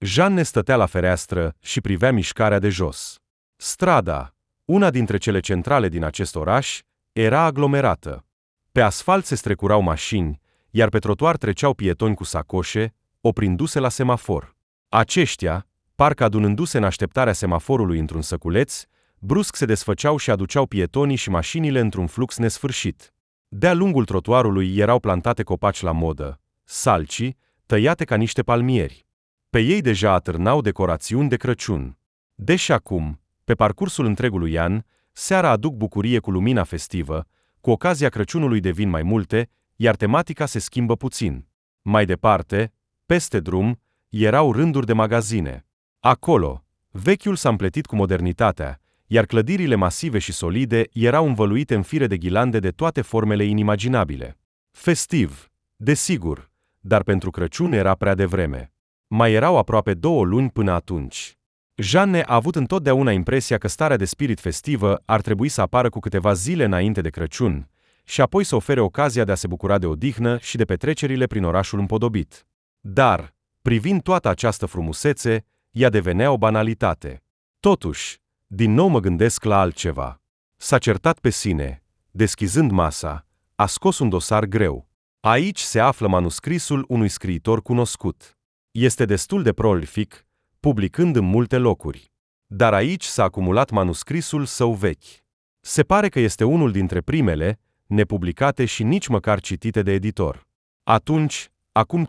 Jeanne stătea la fereastră și privea mișcarea de jos. Strada, una dintre cele centrale din acest oraș, era aglomerată. Pe asfalt se strecurau mașini, iar pe trotuar treceau pietoni cu sacoșe, oprindu-se la semafor. Aceștia, parcă adunându-se în așteptarea semaforului într-un săculeț, brusc se desfăceau și aduceau pietonii și mașinile într-un flux nesfârșit. De-a lungul trotuarului erau plantate copaci la modă, salcii, tăiate ca niște palmieri. Pe ei deja atârnau decorațiuni de Crăciun. Deși acum, pe parcursul întregului an, seara aduc bucurie cu lumina festivă, cu ocazia Crăciunului devin mai multe, iar tematica se schimbă puțin. Mai departe, peste drum, erau rânduri de magazine. Acolo, vechiul s-a împletit cu modernitatea, iar clădirile masive și solide erau învăluite în fire de ghilande de toate formele inimaginabile. Festiv, desigur, dar pentru Crăciun era prea devreme. Mai erau aproape 2 luni până atunci. Jeanne a avut întotdeauna impresia că starea de spirit festivă ar trebui să apară cu câteva zile înainte de Crăciun și apoi să ofere ocazia de a se bucura de odihnă și de petrecerile prin orașul împodobit. Dar, privind toată această frumusețe, ea devenea o banalitate. Totuși, din nou mă gândesc la altceva. S-a certat pe sine, deschizând masa, a scos un dosar greu. Aici se află manuscrisul unui scriitor cunoscut. Este destul de prolific, publicând în multe locuri. Dar aici s-a acumulat manuscrisul său vechi. Se pare că este unul dintre primele, nepublicate și nici măcar citite de editor. Atunci, acum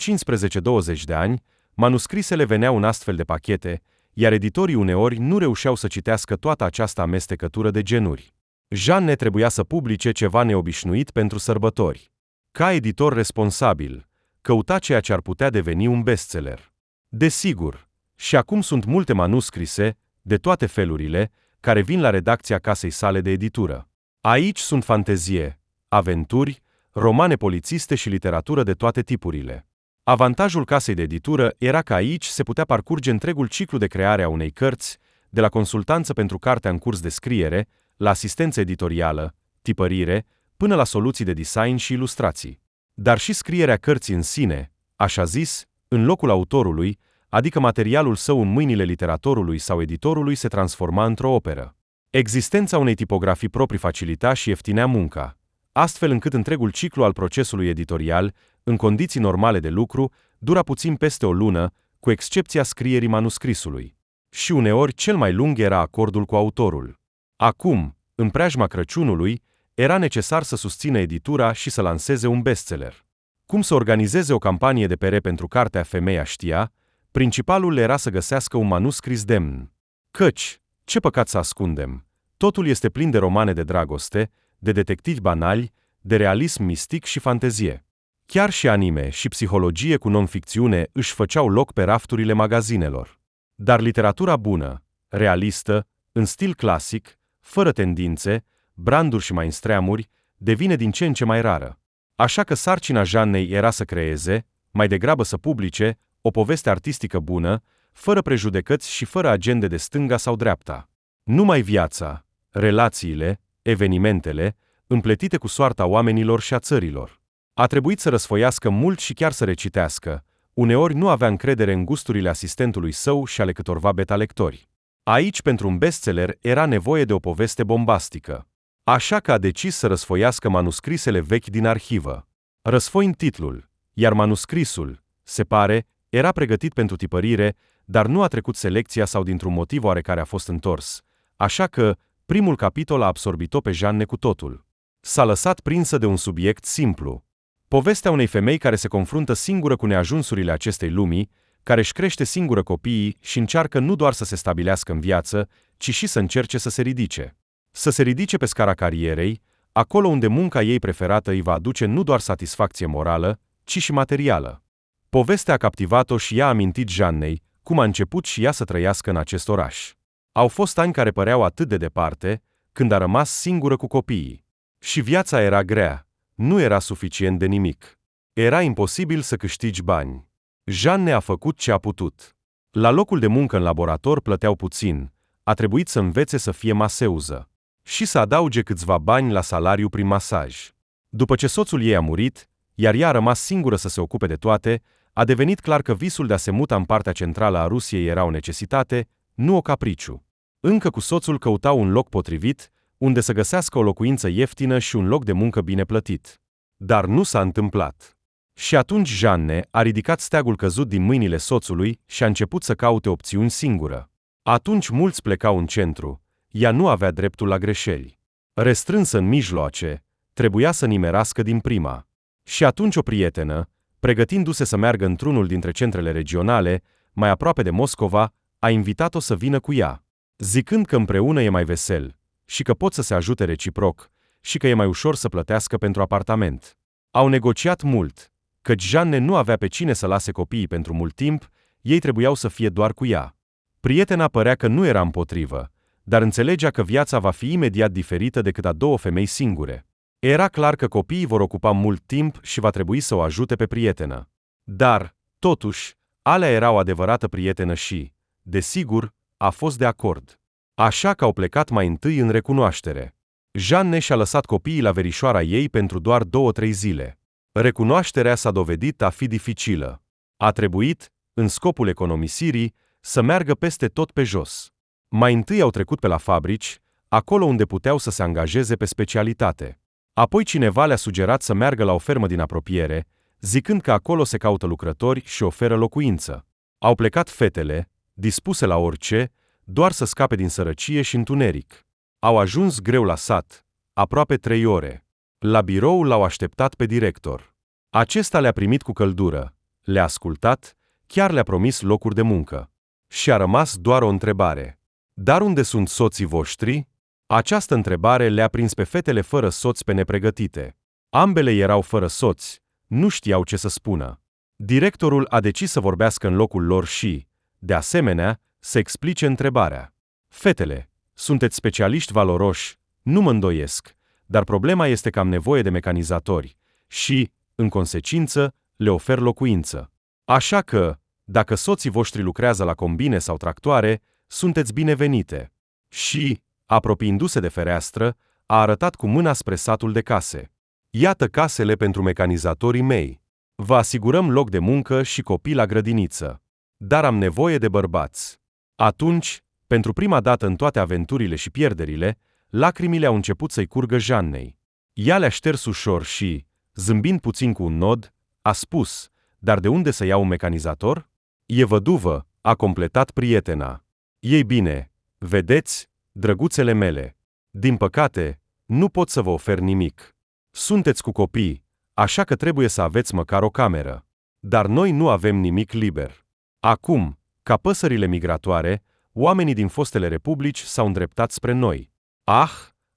15-20 de ani, manuscrisele veneau în astfel de pachete, iar editorii uneori nu reușeau să citească toată această amestecătură de genuri. Jeanne trebuia să publice ceva neobișnuit pentru sărbători. Ca editor responsabil, căuta ceea ce ar putea deveni un bestseller. Desigur, și acum sunt multe manuscrise, de toate felurile, care vin la redacția casei sale de editură. Aici sunt fantezie, aventuri, romane polițiste și literatură de toate tipurile. Avantajul casei de editură era că aici se putea parcurge întregul ciclu de creare a unei cărți, de la consultanță pentru cartea în curs de scriere, la asistență editorială, tipărire, până la soluții de design și ilustrații. Dar și scrierea cărții în sine, așa zis, în locul autorului, adică materialul său în mâinile literatorului sau editorului, se transforma într-o operă. Existența unei tipografii proprii facilita și ieftinea munca, astfel încât întregul ciclu al procesului editorial, în condiții normale de lucru, dura puțin peste o lună, cu excepția scrierii manuscrisului. Și uneori cel mai lung era acordul cu autorul. Acum, în preajma Crăciunului, era necesar să susțină editura și să lanseze un bestseller. Cum să organizeze o campanie de PR pentru cartea Femeia știa, principalul era să găsească un manuscris demn. Căci, ce păcat să ascundem, totul este plin de romane de dragoste, de detectivi banali, de realism mistic și fantezie. Chiar și anime și psihologie cu non-ficțiune își făceau loc pe rafturile magazinelor. Dar literatura bună, realistă, în stil clasic, fără tendințe, branduri și mainstreamuri, devine din ce în ce mai rară. Așa că sarcina Jeannei era să creeze, mai degrabă să publice, o poveste artistică bună, fără prejudecăți și fără agende de stânga sau dreapta. Numai viața, relațiile, evenimentele, împletite cu soarta oamenilor și a țărilor. A trebuit să răsfoiască mult și chiar să recitească, uneori nu avea încredere în gusturile asistentului său și ale câtorva beta-lectori. Aici, pentru un bestseller, era nevoie de o poveste bombastică. Așa că a decis să răsfoiască manuscrisele vechi din arhivă. Răsfoind titlul, iar manuscrisul, se pare, era pregătit pentru tipărire, dar nu a trecut selecția sau dintr-un motiv oarecare a fost întors, așa că primul capitol a absorbit-o pe Jeanne cu totul. S-a lăsat prinsă de un subiect simplu. Povestea unei femei care se confruntă singură cu neajunsurile acestei lumii, care își crește singură copiii și încearcă nu doar să se stabilească în viață, ci și să încerce să se ridice. Să se ridice pe scara carierei, acolo unde munca ei preferată îi va aduce nu doar satisfacție morală, ci și materială. Povestea a captivat-o și ea a amintit Jeannei cum a început și ea să trăiască în acest oraș. Au fost ani care păreau atât de departe, când a rămas singură cu copiii. Și viața era grea, nu era suficient de nimic. Era imposibil să câștigi bani. Jeanne a făcut ce a putut. La locul de muncă în laborator plăteau puțin, a trebuit să învețe să fie maseuză și să adauge câțiva bani la salariu prin masaj. După ce soțul ei a murit, iar ea a rămas singură să se ocupe de toate, A devenit clar că visul de a se muta în partea centrală a Rusiei era o necesitate, nu o capriciu. Încă cu soțul căutau un loc potrivit, unde să găsească o locuință ieftină și un loc de muncă bine plătit. Dar nu s-a întâmplat. Și atunci Jeanne a ridicat steagul căzut din mâinile soțului și a început să caute opțiuni singură. Atunci mulți plecau în centru, ea nu avea dreptul la greșeli. Restrânsă în mijloace, trebuia să nimerească din prima. Și atunci o prietenă, pregătindu-se să meargă într-unul dintre centrele regionale, mai aproape de Moscova, a invitat-o să vină cu ea, zicând că împreună e mai vesel și că pot să se ajute reciproc și că e mai ușor să plătească pentru apartament. Au negociat mult, căci Jeanne nu avea pe cine să lase copiii pentru mult timp, ei trebuiau să fie doar cu ea. Prietena părea că nu era împotrivă, dar înțelegea că viața va fi imediat diferită decât a două femei singure. Era clar că copiii vor ocupa mult timp și va trebui să o ajute pe prietenă. Dar, totuși, alea era o adevărată prietenă și, desigur, a fost de acord. Așa că au plecat mai întâi în recunoaștere. Jeanne și-a lăsat copiii la verișoara ei pentru doar 2-3 zile. Recunoașterea s-a dovedit a fi dificilă. A trebuit, în scopul economisirii, să meargă peste tot pe jos. Mai întâi au trecut pe la fabrici, acolo unde puteau să se angajeze pe specialitate. Apoi cineva le-a sugerat să meargă la o fermă din apropiere, zicând că acolo se caută lucrători și oferă locuință. Au plecat fetele, dispuse la orice, doar să scape din sărăcie și întuneric. Au ajuns greu la sat, aproape 3 ore. La birou l-au așteptat pe director. Acesta le-a primit cu căldură, le-a ascultat, chiar le-a promis locuri de muncă. Și a rămas doar o întrebare. Dar unde sunt soții voștri? Această întrebare le-a prins pe fetele fără soți pe nepregătite. Ambele erau fără soți, nu știau ce să spună. Directorul a decis să vorbească în locul lor și, de asemenea, să explice întrebarea. Fetele, sunteți specialiști valoroși, nu mă îndoiesc, dar problema este că am nevoie de mecanizatori și, în consecință, le ofer locuință. Așa că, dacă soții voștri lucrează la combine sau tractoare, sunteți binevenite. Și, apropiindu-se de fereastră, a arătat cu mâna spre satul de case. Iată casele pentru mecanizatorii mei. Vă asigurăm loc de muncă și copii la grădiniță. Dar am nevoie de bărbați. Atunci, pentru prima dată în toate aventurile și pierderile, lacrimile au început să-i curgă Jeannei. Ea le-a șters ușor și, zâmbind puțin cu un nod, a spus, dar de unde să iau un mecanizator? E văduvă, a completat prietena. Ei bine, vedeți, drăguțele mele, din păcate, nu pot să vă ofer nimic. Sunteți cu copii, așa că trebuie să aveți măcar o cameră. Dar noi nu avem nimic liber. Acum, ca păsările migratoare, oamenii din fostele republici s-au îndreptat spre noi. Ah,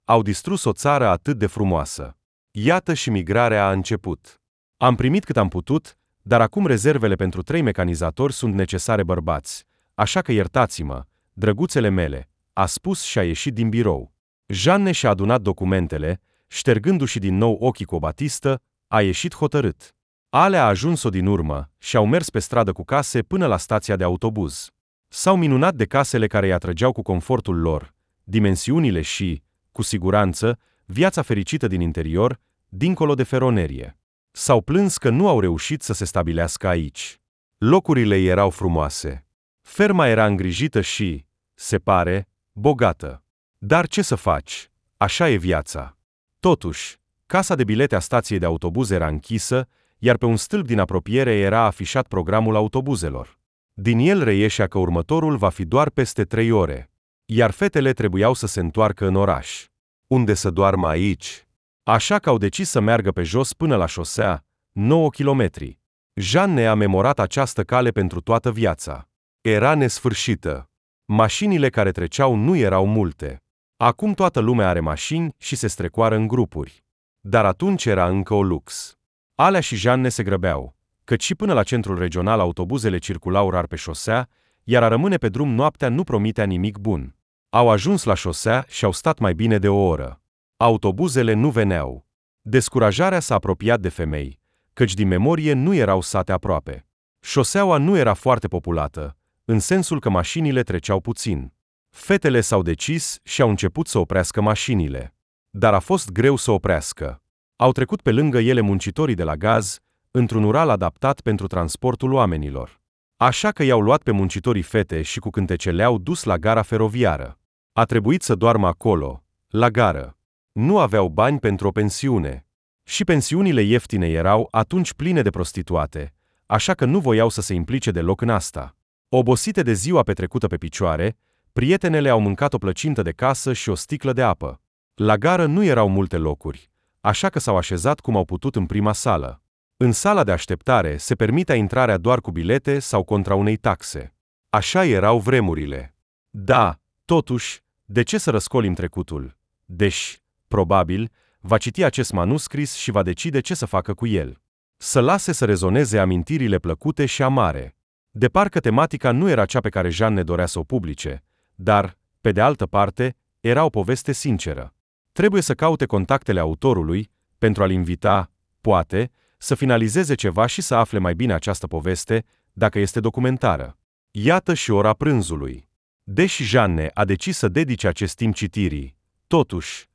au distrus o țară atât de frumoasă. Iată și migrarea a început. Am primit cât am putut, dar acum rezervele pentru 3 mecanizatori sunt necesare bărbați, așa că iertați-mă, drăguțele mele, a spus și a ieșit din birou. Jeanne și-a adunat documentele, ștergându-și din nou ochii cu o batistă, a ieșit hotărât. Alea a ajuns-o din urmă și au mers pe stradă cu case până la stația de autobuz. S-au minunat de casele care îi atrăgeau cu confortul lor, dimensiunile și, cu siguranță, viața fericită din interior, dincolo de feronerie. S-au plâns că nu au reușit să se stabilească aici. Locurile erau frumoase. Ferma era îngrijită și, se pare, bogată. Dar ce să faci? Așa e viața. Totuși, casa de bilete a stației de autobuz era închisă, iar pe un stâlp din apropiere era afișat programul autobuzelor. Din el reieșea că următorul va fi doar peste 3 ore, iar fetele trebuiau să se întoarcă în oraș. Unde să doarmă aici? Așa că au decis să meargă pe jos până la șosea, 9 kilometri. Jeanne a memorat această cale pentru toată viața. Era nesfârșită. Mașinile care treceau nu erau multe. Acum toată lumea are mașini și se strecoară în grupuri. Dar atunci era încă o lux. Alea și Jeanne se grăbeau, căci și până la centrul regional autobuzele circulau rar pe șosea, iar a rămâne pe drum noaptea nu promitea nimic bun. Au ajuns la șosea și au stat mai bine de o oră. Autobuzele nu veneau. Descurajarea s-a apropiat de femei, căci din memorie nu erau sate aproape. Șoseaua nu era foarte populată, în sensul că mașinile treceau puțin. Fetele s-au decis și au început să oprească mașinile. Dar a fost greu să oprească. Au trecut pe lângă ele muncitorii de la gaz, într-un ural adaptat pentru transportul oamenilor. Așa că i-au luat pe muncitorii fete și cu cântece le-au dus la gara feroviară. A trebuit să doarmă acolo, la gară. Nu aveau bani pentru o pensiune. Și pensiunile ieftine erau atunci pline de prostituate, așa că nu voiau să se implice deloc în asta. Obosite de ziua petrecută pe picioare, prietenele au mâncat o plăcintă de casă și o sticlă de apă. La gară nu erau multe locuri, așa că s-au așezat cum au putut în prima sală. În sala de așteptare se permitea intrarea doar cu bilete sau contra unei taxe. Așa erau vremurile. Da, totuși, de ce să răscolim trecutul? Deși, probabil, va citi acest manuscris și va decide ce să facă cu el. Să lase să rezoneze amintirile plăcute și amare. De parcă tematica nu era cea pe care Jeanne dorea să o publice, dar, pe de altă parte, era o poveste sinceră. Trebuie să caute contactele autorului, pentru a-l invita, poate, să finalizeze ceva și să afle mai bine această poveste, dacă este documentară. Iată și ora prânzului. Deși Jeanne a decis să dedice acest timp citirii, totuși,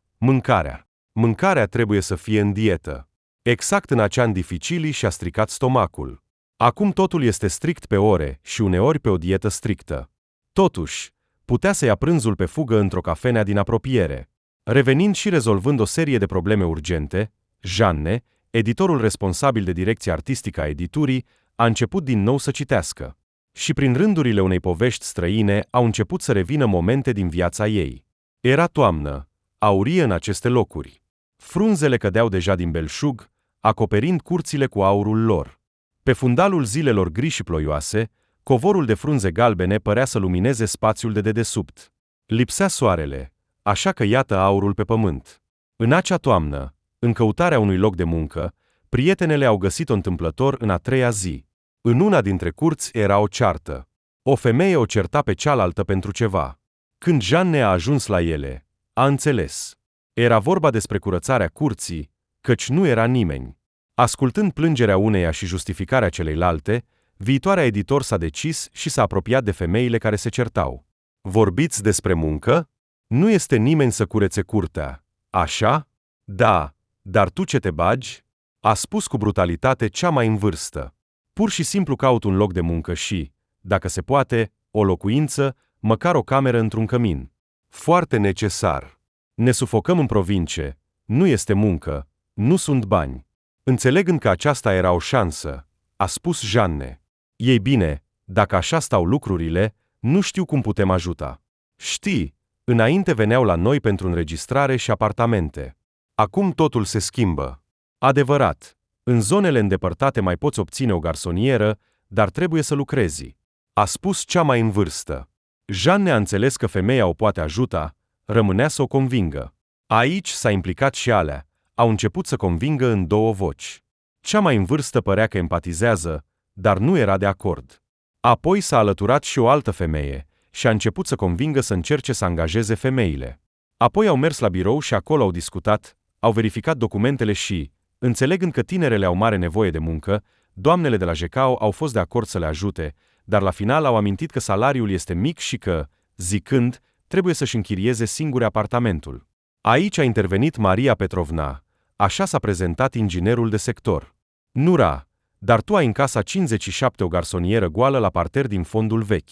mâncarea trebuie să fie în dietă. Exact în acea ani dificili și-a stricat stomacul. Acum totul este strict pe ore și uneori pe o dietă strictă. Totuși, putea să ia prânzul pe fugă într-o cafenea din apropiere. Revenind și rezolvând o serie de probleme urgente, Jeanne, editorul responsabil de direcție artistică a editurii, a început din nou să citească. Și prin rândurile unei povești străine au început să revină momente din viața ei. Era toamnă, aurie în aceste locuri. Frunzele cădeau deja din belșug, acoperind curțile cu aurul lor. Pe fundalul zilelor gri și ploioase, covorul de frunze galbene părea să lumineze spațiul de dedesubt. Lipsea soarele, așa că iată aurul pe pământ. În acea toamnă, în căutarea unui loc de muncă, prietenele au găsit-o întâmplător în a treia zi. În una dintre curți era o ceartă. O femeie o certa pe cealaltă pentru ceva. Când Jeanne a ajuns la ele, a înțeles. Era vorba despre curățarea curții, căci nu era nimeni. Ascultând plângerea uneia și justificarea celeilalte, viitoarea editor s-a decis și s-a apropiat de femeile care se certau. Vorbiți despre muncă? Nu este nimeni să curețe curtea. Așa? Da, dar tu ce te bagi? A spus cu brutalitate cea mai în vârstă. Pur și simplu caut un loc de muncă și, dacă se poate, o locuință, măcar o cameră într-un cămin. Foarte necesar. Ne sufocăm în provincie. Nu este muncă. Nu sunt bani. Înțelegând că aceasta era o șansă, a spus Jeanne. Ei bine, dacă așa stau lucrurile, nu știu cum putem ajuta. Știi, înainte veneau la noi pentru înregistrare și apartamente. Acum totul se schimbă. Adevărat, în zonele îndepărtate mai poți obține o garsonieră, dar trebuie să lucrezi. A spus cea mai în vârstă. Jeanne a înțeles că femeia o poate ajuta, rămânea să o convingă. Aici s-a implicat și alea, au început să convingă în două voci. Cea mai în vârstă părea că empatizează, dar nu era de acord. Apoi s-a alăturat și o altă femeie și a început să convingă să încerce să angajeze femeile. Apoi au mers la birou și acolo au discutat, au verificat documentele și, înțelegând că tinerele au mare nevoie de muncă, doamnele de la Jecao au fost de acord să le ajute, dar la final au amintit că salariul este mic și că, zicând, trebuie să-și închirieze singure apartamentul. Aici a intervenit Maria Petrovna, așa s-a prezentat inginerul de sector. Nura, dar tu ai în casa 57 o garsonieră goală la parter din fondul vechi.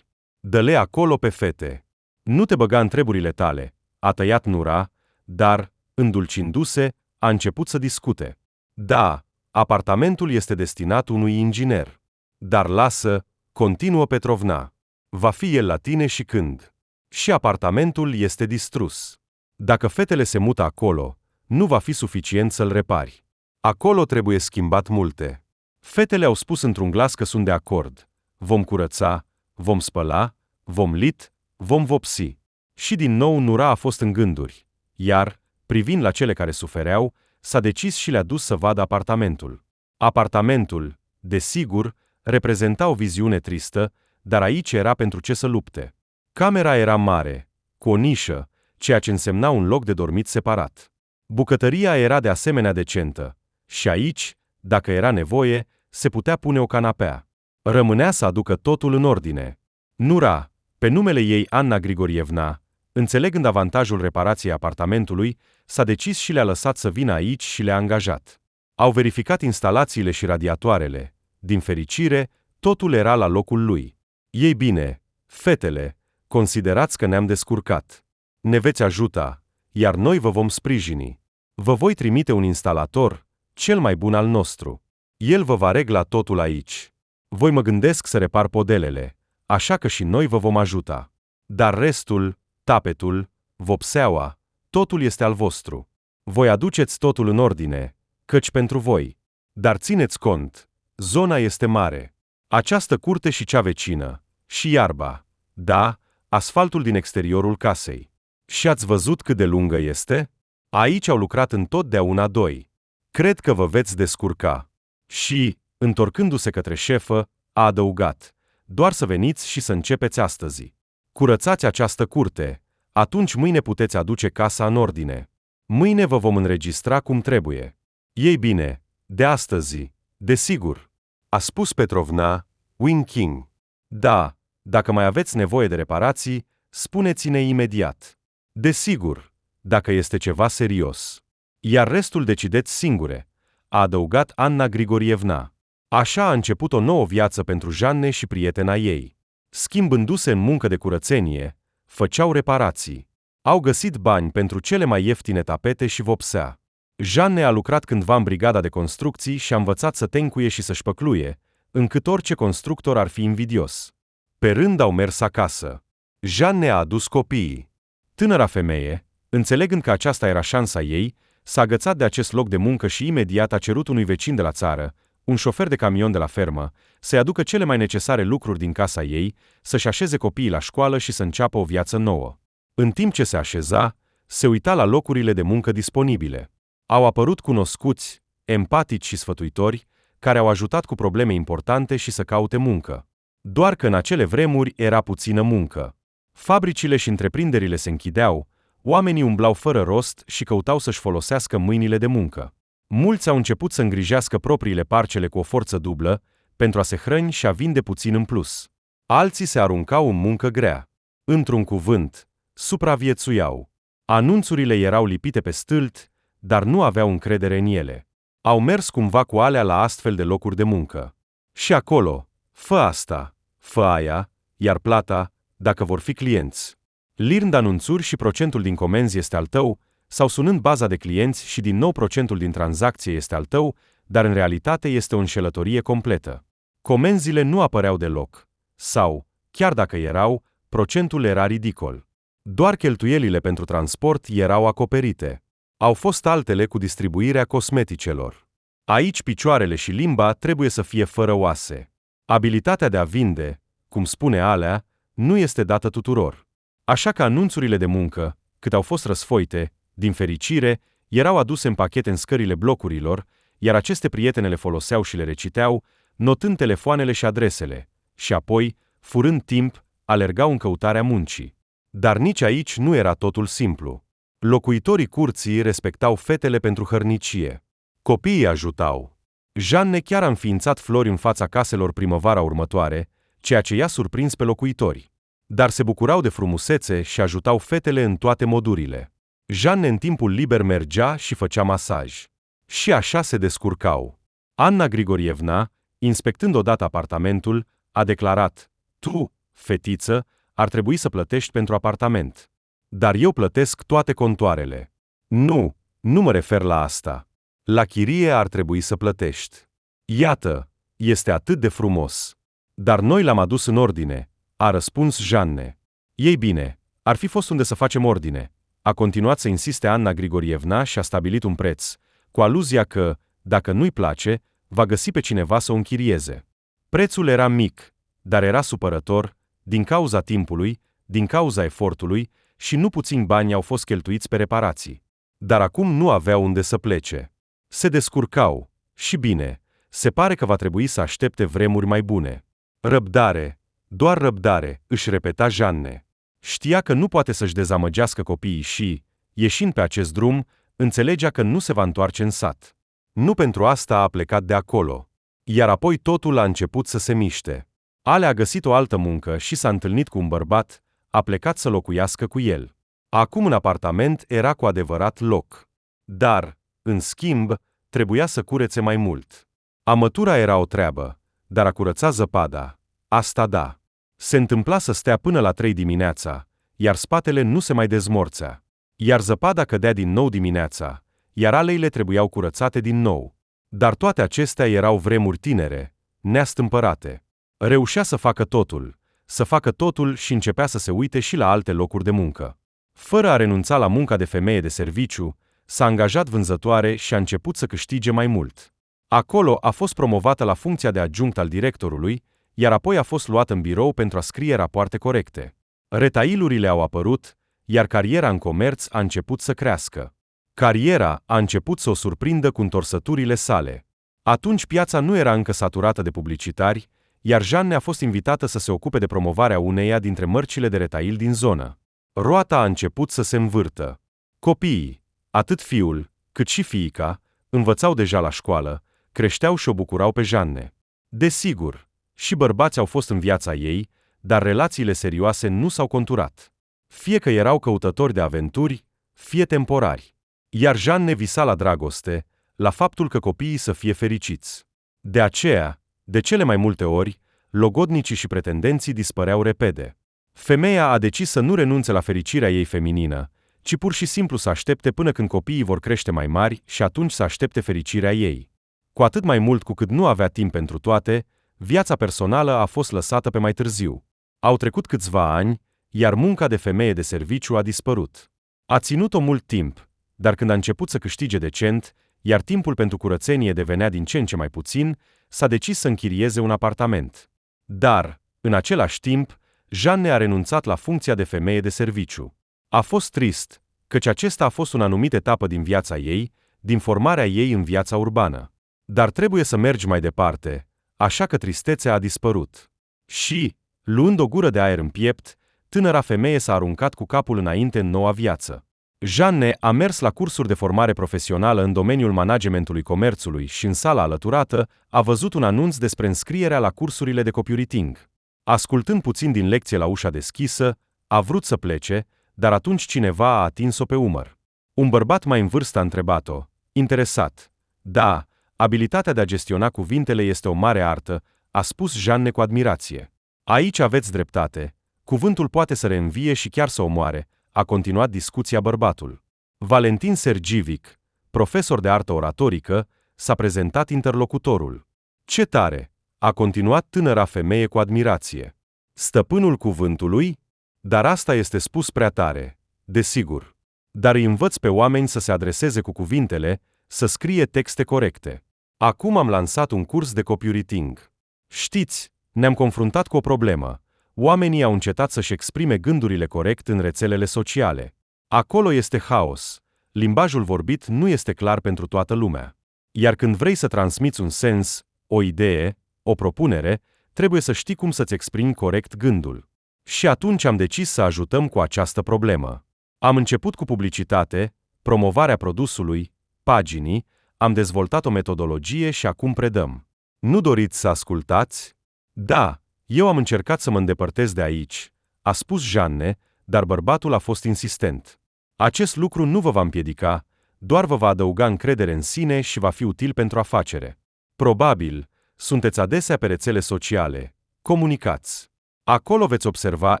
Dă-le acolo pe fete. Nu te băga în treburile tale, a tăiat Nura, dar, îndulcindu-se, a început să discute. Da, apartamentul este destinat unui inginer. Dar lasă, continuă Petrovna. Va fi el la tine și când. Și apartamentul este distrus. Dacă fetele se mută acolo, nu va fi suficient să-l repari. Acolo trebuie schimbat multe. Fetele au spus într-un glas că sunt de acord. Vom curăța, vom spăla, vom lit, vom vopsi. Și din nou Nura a fost în gânduri, iar, privind la cele care sufereau, s-a decis și le-a dus să vadă apartamentul. Apartamentul, desigur, reprezenta o viziune tristă, dar aici era pentru ce să lupte. Camera era mare, cu o nișă, ceea ce însemna un loc de dormit separat. Bucătăria era de asemenea decentă, și aici, dacă era nevoie, se putea pune o canapea. Rămânea să aducă totul în ordine. Nura, pe numele ei Anna Grigorievna, înțelegând avantajul reparației apartamentului, s-a decis și le-a lăsat să vină aici și le-a angajat. Au verificat instalațiile și radiatoarele. Din fericire, totul era la locul lui. Ei bine, fetele, considerați că ne-am descurcat. Ne veți ajuta, iar noi vă vom sprijini. Vă voi trimite un instalator, cel mai bun al nostru. El vă va regla totul aici. Voi mă gândesc să repar podelele, așa că și noi vă vom ajuta. Dar restul, tapetul, vopseaua, totul este al vostru. Voi aduceți totul în ordine, căci pentru voi. Dar țineți cont, zona este mare. Această curte și cea vecină, și iarba, da, asfaltul din exteriorul casei. Și ați văzut cât de lungă este? Aici au lucrat întotdeauna doi. Cred că vă veți descurca. Și, întorcându-se către șefă, a adăugat, doar să veniți și să începeți astăzi. Curățați această curte, atunci mâine puteți aduce casa în ordine. Mâine vă vom înregistra cum trebuie. Ei bine, de astăzi, desigur, a spus Petrovna, winking. Da, dacă mai aveți nevoie de reparații, spuneți-ne imediat. Desigur, dacă este ceva serios. Iar restul decideți singure, a adăugat Anna Grigorievna. Așa a început o nouă viață pentru Jeanne și prietena ei. Schimbându-se în muncă de curățenie, făceau reparații. Au găsit bani pentru cele mai ieftine tapete și vopsea. Jeanne a lucrat cândva în brigada de construcții și a învățat să tencuie și să șpăcluie, încât orice constructor ar fi invidios. Pe rând au mers acasă. Jeanne a adus copiii. Tânăra femeie, înțelegând că aceasta era șansa ei, s-a agățat de acest loc de muncă și imediat a cerut unui vecin de la țară, un șofer de camion de la fermă, să-i aducă cele mai necesare lucruri din casa ei, să-și așeze copiii la școală și să înceapă o viață nouă. În timp ce se așeza, se uita la locurile de muncă disponibile. Au apărut cunoscuți, empatici și sfătuitori, care au ajutat cu probleme importante și să caute muncă. Doar că în acele vremuri era puțină muncă. Fabricile și întreprinderile se închideau, oamenii umblau fără rost și căutau să-și folosească mâinile de muncă. Mulți au început să îngrijească propriile parcele cu o forță dublă, pentru a se hrăni și a vinde puțin în plus. Alții se aruncau în muncă grea. Într-un cuvânt, supraviețuiau. Anunțurile erau lipite pe stâlt, dar nu aveau încredere în ele. Au mers cumva cu alea la astfel de locuri de muncă. Și acolo, fă asta, fă aia, iar plata, dacă vor fi clienți. Lirând anunțuri și procentul din comenzi este al tău, sau sunând baza de clienți și din nou procentul din tranzacție este al tău, dar în realitate este o înșelătorie completă. Comenzile nu apăreau deloc. Sau, chiar dacă erau, procentul era ridicol. Doar cheltuielile pentru transport erau acoperite. Au fost altele cu distribuirea cosmeticelor. Aici picioarele și limba trebuie să fie fără oase. Abilitatea de a vinde, cum spune alea, nu este dată tuturor. Așa că anunțurile de muncă, cât au fost răsfoite, din fericire, erau aduse în pachete în scările blocurilor, iar aceste prietene le foloseau și le reciteau, notând telefoanele și adresele, și apoi, furând timp, alergau în căutarea muncii. Dar nici aici nu era totul simplu. Locuitorii curții respectau fetele pentru hărnicie. Copiii ajutau. Jeanne chiar a înființat flori în fața caselor primăvara următoare, ceea ce i-a surprins pe locuitori. Dar se bucurau de frumusețe și ajutau fetele în toate modurile. Jeanne în timpul liber mergea și făcea masaj. Și așa se descurcau. Anna Grigorievna, inspectând odată apartamentul, a declarat: "Tu, fetiță, ar trebui să plătești pentru apartament. Dar eu plătesc toate contoarele." "Nu, nu mă refer la asta. La chirie ar trebui să plătești." "Iată, este atât de frumos." "Dar noi l-am adus în ordine," a răspuns Jeanne. "Ei bine, ar fi fost unde să facem ordine," a continuat să insiste Anna Grigorievna și a stabilit un preț, cu aluzia că, dacă nu-i place, va găsi pe cineva să o închirieze. Prețul era mic, dar era supărător, din cauza timpului, din cauza efortului, și nu puțini bani au fost cheltuiți pe reparații. Dar acum nu aveau unde să plece. Se descurcau, și bine, se pare că va trebui să aștepte vremuri mai bune. "Răbdare, doar răbdare," își repeta Jeanne. Știa că nu poate să-și dezamăgească copiii și, ieșind pe acest drum, înțelegea că nu se va întoarce în sat. Nu pentru asta a plecat de acolo. Iar apoi totul a început să se miște. Ale a găsit o altă muncă și s-a întâlnit cu un bărbat, a plecat să locuiască cu el. Acum în apartament era cu adevărat loc. Dar, în schimb, trebuia să curețe mai mult. Amătura era o treabă, dar a curăța zăpada, asta da. Se întâmpla să stea până la 3 dimineața, iar spatele nu se mai dezmorțea. Iar zăpada cădea din nou dimineața, iar aleile trebuiau curățate din nou. Dar toate acestea erau vremuri tinere, neastâmpărate. Reușea să facă totul și începea să se uite și la alte locuri de muncă. Fără a renunța la munca de femeie de serviciu, s-a angajat vânzătoare și a început să câștige mai mult. Acolo a fost promovată la funcția de adjunct al directorului, iar apoi a fost luată în birou pentru a scrie rapoarte corecte. Retailurile au apărut, iar cariera în comerț a început să crească. Cariera a început să o surprindă cu întorsăturile sale. Atunci piața nu era încă saturată de publicitari, iar Jeanne a fost invitată să se ocupe de promovarea uneia dintre mărcile de retail din zonă. Roata a început să se învârtă. Copiii, atât fiul, cât și fiica, învățau deja la școală, creșteau și o bucurau pe Jeanne. Desigur, și bărbați au fost în viața ei, dar relațiile serioase nu s-au conturat. Fie că erau căutători de aventuri, fie temporari. Iar Jeanne visa la dragoste, la faptul că copiii să fie fericiți. De aceea, de cele mai multe ori, logodnicii și pretendenții dispăreau repede. Femeia a decis să nu renunțe la fericirea ei feminină, ci pur și simplu să aștepte până când copiii vor crește mai mari și atunci să aștepte fericirea ei. Cu atât mai mult cu cât nu avea timp pentru toate, viața personală a fost lăsată pe mai târziu. Au trecut câțiva ani, iar munca de femeie de serviciu a dispărut. A ținut-o mult timp, dar când a început să câștige decent, iar timpul pentru curățenie devenea din ce în ce mai puțin, s-a decis să închirieze un apartament. Dar, în același timp, Jeanne a renunțat la funcția de femeie de serviciu. A fost trist, căci acesta a fost o anumită etapă din viața ei, din formarea ei în viața urbană. Dar trebuie să mergi mai departe, așa că tristețea a dispărut. Și, luând o gură de aer în piept, tânăra femeie s-a aruncat cu capul înainte în noua viață. Jeanne a mers la cursuri de formare profesională în domeniul managementului comerțului și în sala alăturată a văzut un anunț despre înscrierea la cursurile de copywriting. Ascultând puțin din lecție la ușa deschisă, a vrut să plece, dar atunci cineva a atins-o pe umăr. Un bărbat mai în vârstă a întrebat-o, interesat. Da, abilitatea de a gestiona cuvintele este o mare artă, a spus Jeanne cu admirație. Aici aveți dreptate, cuvântul poate să reînvie și chiar să omoare, a continuat discuția bărbatul. Valentin Sergivic, profesor de artă oratorică, s-a prezentat interlocutorul. Ce tare! A continuat tânăra femeie cu admirație. Stăpânul cuvântului? Dar asta este spus prea tare, desigur. Dar îi învăț pe oameni să se adreseze cu cuvintele, să scrie texte corecte. Acum am lansat un curs de copywriting. Știți, ne-am confruntat cu o problemă. Oamenii au încetat să-și exprime gândurile corect în rețelele sociale. Acolo este haos. Limbajul vorbit nu este clar pentru toată lumea. Iar când vrei să transmiți un sens, o idee, o propunere, trebuie să știi cum să-ți exprimi corect gândul. Și atunci am decis să ajutăm cu această problemă. Am început cu publicitate, promovarea produsului, paginii, am dezvoltat o metodologie și acum predăm. Nu doriți să ascultați? Da, eu am încercat să mă îndepărtez de aici, a spus Jeanne, dar bărbatul a fost insistent. Acest lucru nu vă va împiedica, doar vă va adăuga încredere în sine și va fi util pentru afacere. Probabil, sunteți adesea pe rețele sociale, comunicați. Acolo veți observa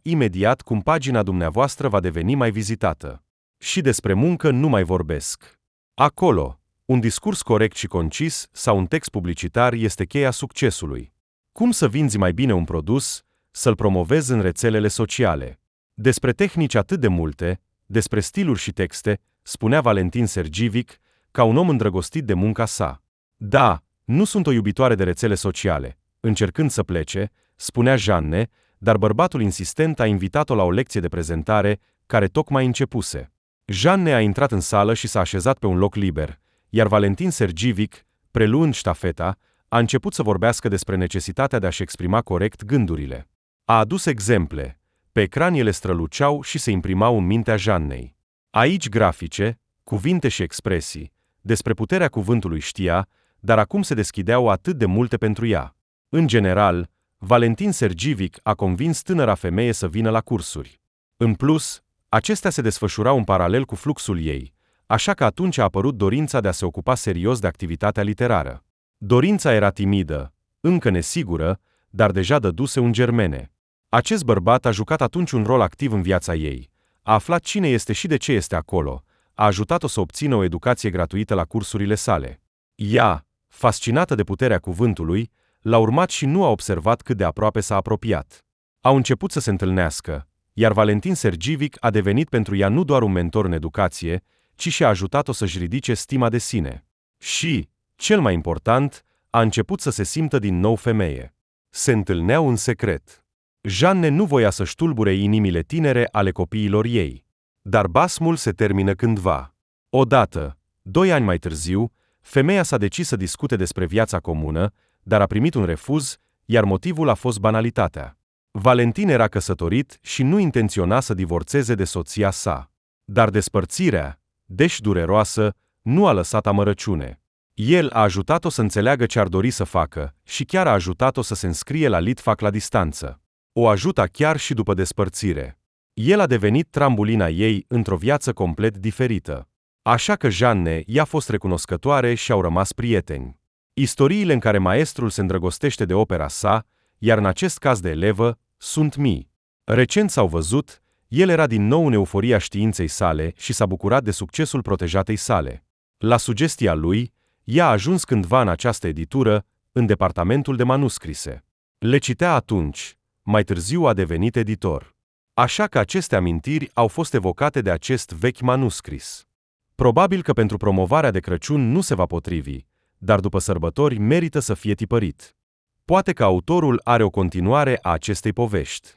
imediat cum pagina dumneavoastră va deveni mai vizitată. Și despre muncă nu mai vorbesc. Acolo, un discurs corect și concis sau un text publicitar este cheia succesului. Cum să vinzi mai bine un produs, să-l promovezi în rețelele sociale. Despre tehnici atât de multe, despre stiluri și texte, spunea Valentin Sergivic, ca un om îndrăgostit de munca sa. Da, nu sunt o iubitoare de rețele sociale. Încercând să plece, spunea Jeanne, dar bărbatul insistent a invitat-o la o lecție de prezentare care tocmai începuse. Jeanne a intrat în sală și s-a așezat pe un loc liber, iar Valentin Sergivic, preluând ștafeta, a început să vorbească despre necesitatea de a-și exprima corect gândurile. A adus exemple. Pe ecran ele străluceau și se imprimau în mintea Jeannei. Aici grafice, cuvinte și expresii, despre puterea cuvântului știa, dar acum se deschideau atât de multe pentru ea. În general, Valentin Sergivic a convins tânăra femeie să vină la cursuri. În plus, acestea se desfășurau în paralel cu fluxul ei, așa că atunci a apărut dorința de a se ocupa serios de activitatea literară. Dorința era timidă, încă nesigură, dar deja dăduse un germene. Acest bărbat a jucat atunci un rol activ în viața ei, a aflat cine este și de ce este acolo, a ajutat-o să obțină o educație gratuită la cursurile sale. Ea, fascinată de puterea cuvântului, l-a urmat și nu a observat cât de aproape s-a apropiat. Au început să se întâlnească, iar Valentin Sergivic a devenit pentru ea nu doar un mentor în educație, ci și a ajutat-o să-și ridice stima de sine. Și, cel mai important, a început să se simtă din nou femeie. Se întâlneau în secret. Jeanne nu voia să-și tulbure inimile tinere ale copiilor ei. Dar basmul se termină cândva. Odată, 2 ani mai târziu, femeia s-a decis să discute despre viața comună, dar a primit un refuz, iar motivul a fost banalitatea. Valentin era căsătorit și nu intenționa să divorțeze de soția sa. Dar despărțirea, deși dureroasă, nu a lăsat amărăciune. El a ajutat-o să înțeleagă ce ar dori să facă și chiar a ajutat-o să se înscrie la Litfac la distanță. O ajuta chiar și după despărțire. El a devenit trambulina ei într-o viață complet diferită. Așa că Jeanne i-a fost recunoscătoare și au rămas prieteni. Istoriile în care maestrul se îndrăgostește de opera sa, iar în acest caz de elevă, sunt mii. Recent s-au văzut, el era din nou în euforia științei sale și s-a bucurat de succesul protejatei sale. La sugestia lui, ea a ajuns cândva în această editură, în departamentul de manuscrise. Le citea atunci, mai târziu a devenit editor. Așa că aceste amintiri au fost evocate de acest vechi manuscris. Probabil că pentru promovarea de Crăciun nu se va potrivi, dar după sărbători merită să fie tipărit. Poate că autorul are o continuare a acestei povești.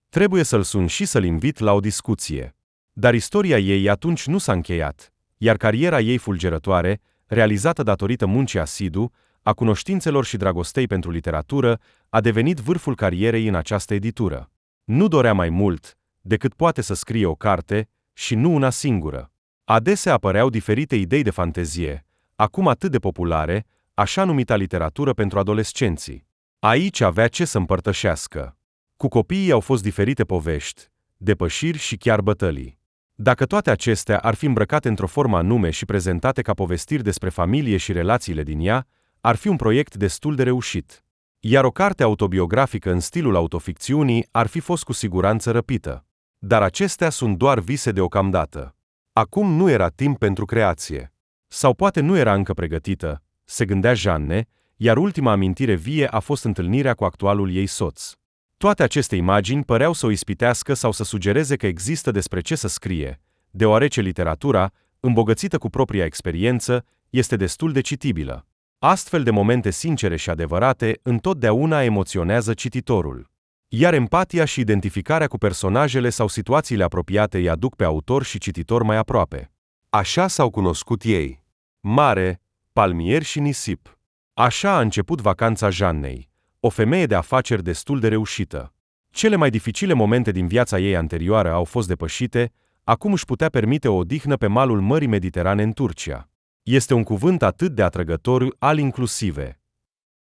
Trebuie să-l sun și să-l invit la o discuție. Dar istoria ei atunci nu s-a încheiat, iar cariera ei fulgerătoare, realizată datorită muncii asidu, a cunoștințelor și dragostei pentru literatură, a devenit vârful carierei în această editură. Nu dorea mai mult decât poate să scrie o carte, și nu una singură. Adesea apăreau diferite idei de fantezie, acum atât de populare, așa numita literatură pentru adolescenții. Aici avea ce să împărtășească. Cu copiii au fost diferite povești, depășiri și chiar bătălii. Dacă toate acestea ar fi îmbrăcate într-o formă anume și prezentate ca povestiri despre familie și relațiile din ea, ar fi un proiect destul de reușit. Iar o carte autobiografică în stilul autoficțiunii ar fi fost cu siguranță răpită. Dar acestea sunt doar vise deocamdată. Acum nu era timp pentru creație. Sau poate nu era încă pregătită, se gândea Jeanne, iar ultima amintire vie a fost întâlnirea cu actualul ei soț. Toate aceste imagini păreau să o ispitească sau să sugereze că există despre ce să scrie, deoarece literatura, îmbogățită cu propria experiență, este destul de citibilă. Astfel de momente sincere și adevărate întotdeauna emoționează cititorul. Iar empatia și identificarea cu personajele sau situațiile apropiate îi aduc pe autor și cititor mai aproape. Așa s-au cunoscut ei. Mare, palmier și nisip. Așa a început vacanța Jeannei, o femeie de afaceri destul de reușită. Cele mai dificile momente din viața ei anterioară au fost depășite, acum își putea permite o odihnă pe malul Mării Mediterane în Turcia. Este un cuvânt atât de atrăgător al inclusive.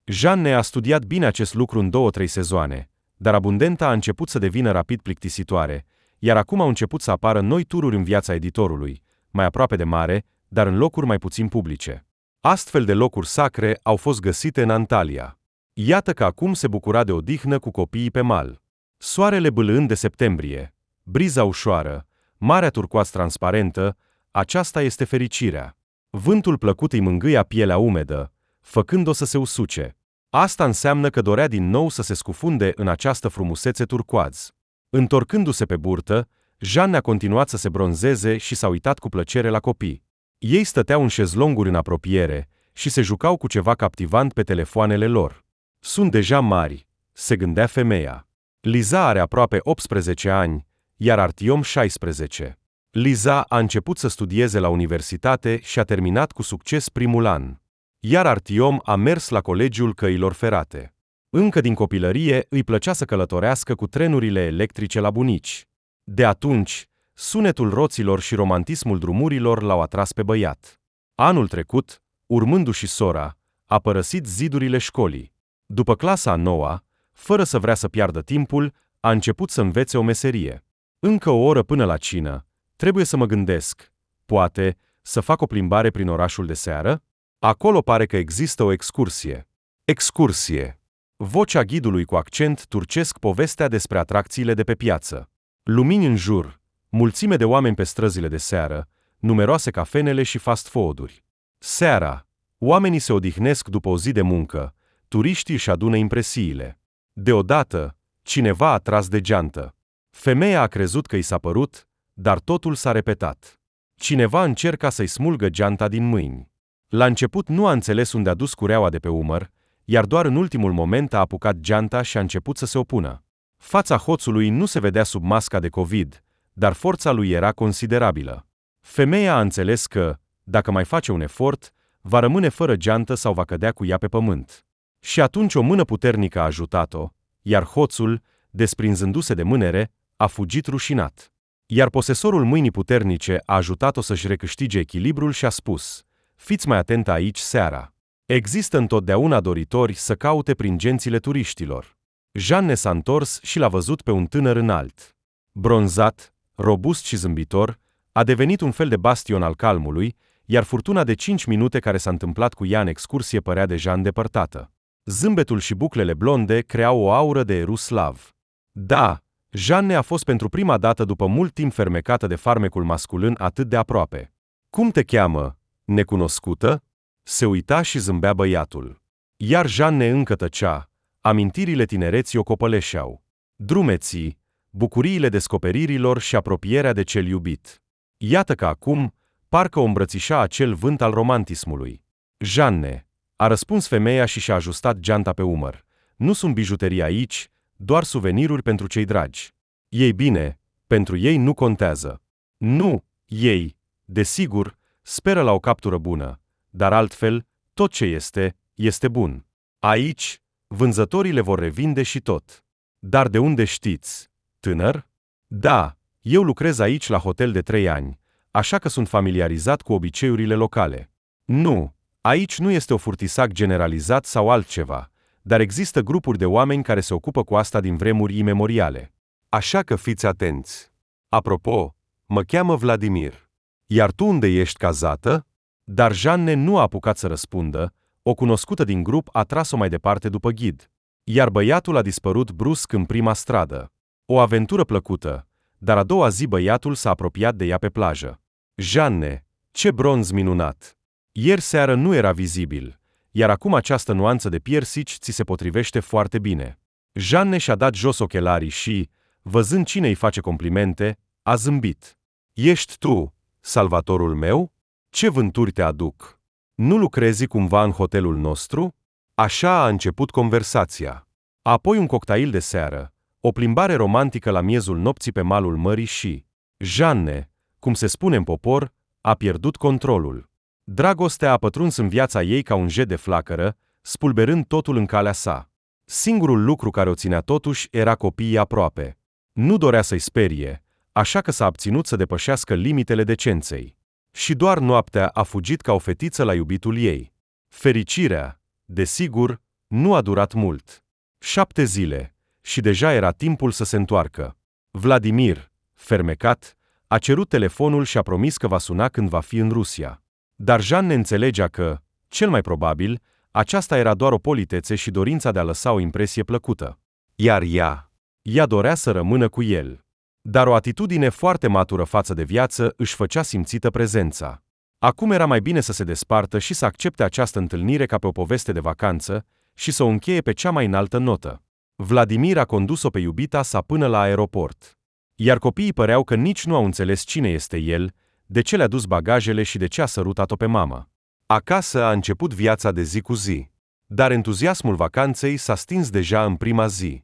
Jeanne a studiat bine acest lucru în 2-3 sezoane, dar Abundenta a început să devină rapid plictisitoare, iar acum au început să apară noi tururi în viața editorului, mai aproape de mare, dar în locuri mai puțin publice. Astfel de locuri sacre au fost găsite în Antalya. Iată că acum se bucura de odihnă cu copiii pe mal. Soarele bâlând de septembrie, briza ușoară, marea turcoaz transparentă, aceasta este fericirea. Vântul plăcut îi mângâia pielea umedă, făcând-o să se usuce. Asta înseamnă că dorea din nou să se scufunde în această frumusețe turcoaz. Întorcându-se pe burtă, Jeanne a continuat să se bronzeze și s-a uitat cu plăcere la copii. Ei stăteau în șezlonguri în apropiere și se jucau cu ceva captivant pe telefoanele lor. Sunt deja mari, se gândea femeia. Liza are aproape 18 ani, iar Artiom 16. Liza a început să studieze la universitate și a terminat cu succes primul an. Iar Artiom a mers la Colegiul Căilor Ferate. Încă din copilărie îi plăcea să călătorească cu trenurile electrice la bunici. De atunci, sunetul roților și romantismul drumurilor l-au atras pe băiat. Anul trecut, urmându-și sora, a părăsit zidurile școlii. După clasa a 9-a, fără să vrea să piardă timpul, a început să învețe o meserie. Încă o oră până la cină, trebuie să mă gândesc. Poate, Să fac o plimbare prin orașul de seară? Acolo pare că există o excursie. Excursie. Vocea ghidului cu accent turcesc povestea despre atracțiile de pe piață. Lumini în jur, mulțime de oameni pe străzile de seară, numeroase cafenele și fast food-uri. Seara. Oamenii se odihnesc după o zi de muncă, turiștii își adună impresiile. Deodată, cineva a tras de geantă. Femeia a crezut că i s-a părut, dar totul s-a repetat. Cineva încerca să-i smulgă geanta din mâini. La început nu a înțeles unde a dus cureaua de pe umăr, iar doar în ultimul moment a apucat geanta și a început să se opună. Fața hoțului nu se vedea sub masca de COVID, dar forța lui era considerabilă. Femeia a înțeles că, dacă mai face un efort, va rămâne fără geantă sau va cădea cu ea pe pământ. Și atunci o mână puternică a ajutat-o, iar hoțul, desprinzându-se de mânere, a fugit rușinat. Iar posesorul mâinii puternice a ajutat-o să-și recâștige echilibrul și a spus: fiți mai atentă aici seara. Există întotdeauna doritori să caute prin gențile turiștilor. Jeanne s-a întors și l-a văzut pe un tânăr înalt. Bronzat, robust și zâmbitor, a devenit un fel de bastion al calmului, iar furtuna de 5 minute care s-a întâmplat cu ea în excursie părea deja îndepărtată. Zâmbetul și buclele blonde creau o aură de eru slav. Da, Jeanne a fost pentru prima dată după mult timp fermecată de farmecul masculin atât de aproape. Cum te cheamă, necunoscută? Se uita și zâmbea băiatul. Iar Jeanne încă tăcea, amintirile tinereții o copăleșeau. Drumeții, bucuriile descoperirilor și apropierea de cel iubit. Iată că acum, parcă o îmbrățișa acel vânt al romantismului. Jeanne, a răspuns femeia și și-a ajustat geanta pe umăr. Nu sunt bijuterii aici, doar suveniruri pentru cei dragi. Ei bine, pentru ei nu contează. Nu, ei, desigur, speră la o captură bună, dar altfel, tot ce este, este bun. Aici, vânzătorii le vor revinde și tot. Dar de unde știți? Tânăr? Da, eu lucrez aici la hotel de 3 ani, așa că sunt familiarizat cu obiceiurile locale. Nu, aici nu este o furtisac generalizat sau altceva, dar există grupuri de oameni care se ocupă cu asta din vremuri imemoriale. Așa că fiți atenți. Apropo, mă cheamă Vladimir. Iar tu unde ești cazată? Dar Jeanne nu a apucat să răspundă, o cunoscută din grup a tras-o mai departe după ghid. Iar băiatul a dispărut brusc în prima stradă. O aventură plăcută, dar a doua zi băiatul s-a apropiat de ea pe plajă. Jeanne, ce bronz minunat! Ieri seară nu era vizibil, iar acum această nuanță de piersici ți se potrivește foarte bine. Jeanne și-a dat jos ochelarii și, văzând cine îi face complimente, a zâmbit. Ești tu, salvatorul meu? Ce vânturi te aduc? Nu lucrezi cumva în hotelul nostru? Așa a început conversația. Apoi un cocktail de seară, o plimbare romantică la miezul nopții pe malul mării și Jeanne, cum se spune în popor, a pierdut controlul. Dragostea a pătruns în viața ei ca un jet de flacără, spulberând totul în calea sa. Singurul lucru care o ținea totuși era copiii aproape. Nu dorea să-i sperie, așa că s-a abținut să depășească limitele decenței. Și doar noaptea a fugit ca o fetiță la iubitul ei. Fericirea, desigur, nu a durat mult. 7 zile, și deja era timpul să se întoarcă. Vladimir, fermecat, a cerut telefonul și a promis că va suna când va fi în Rusia. Dar Jeanne înțelegea că, cel mai probabil, aceasta era doar o politețe și dorința de a lăsa o impresie plăcută. Iar ea dorea să rămână cu el. Dar o atitudine foarte matură față de viață își făcea simțită prezența. Acum era mai bine să se despartă și să accepte această întâlnire ca pe o poveste de vacanță și să o încheie pe cea mai înaltă notă. Vladimir a condus-o pe iubita sa până la aeroport. Iar copiii păreau că nici nu au înțeles cine este el, de ce le-a dus bagajele și de ce a sărutat-o pe mamă. Acasă a început viața de zi cu zi. Dar entuziasmul vacanței s-a stins deja în prima zi.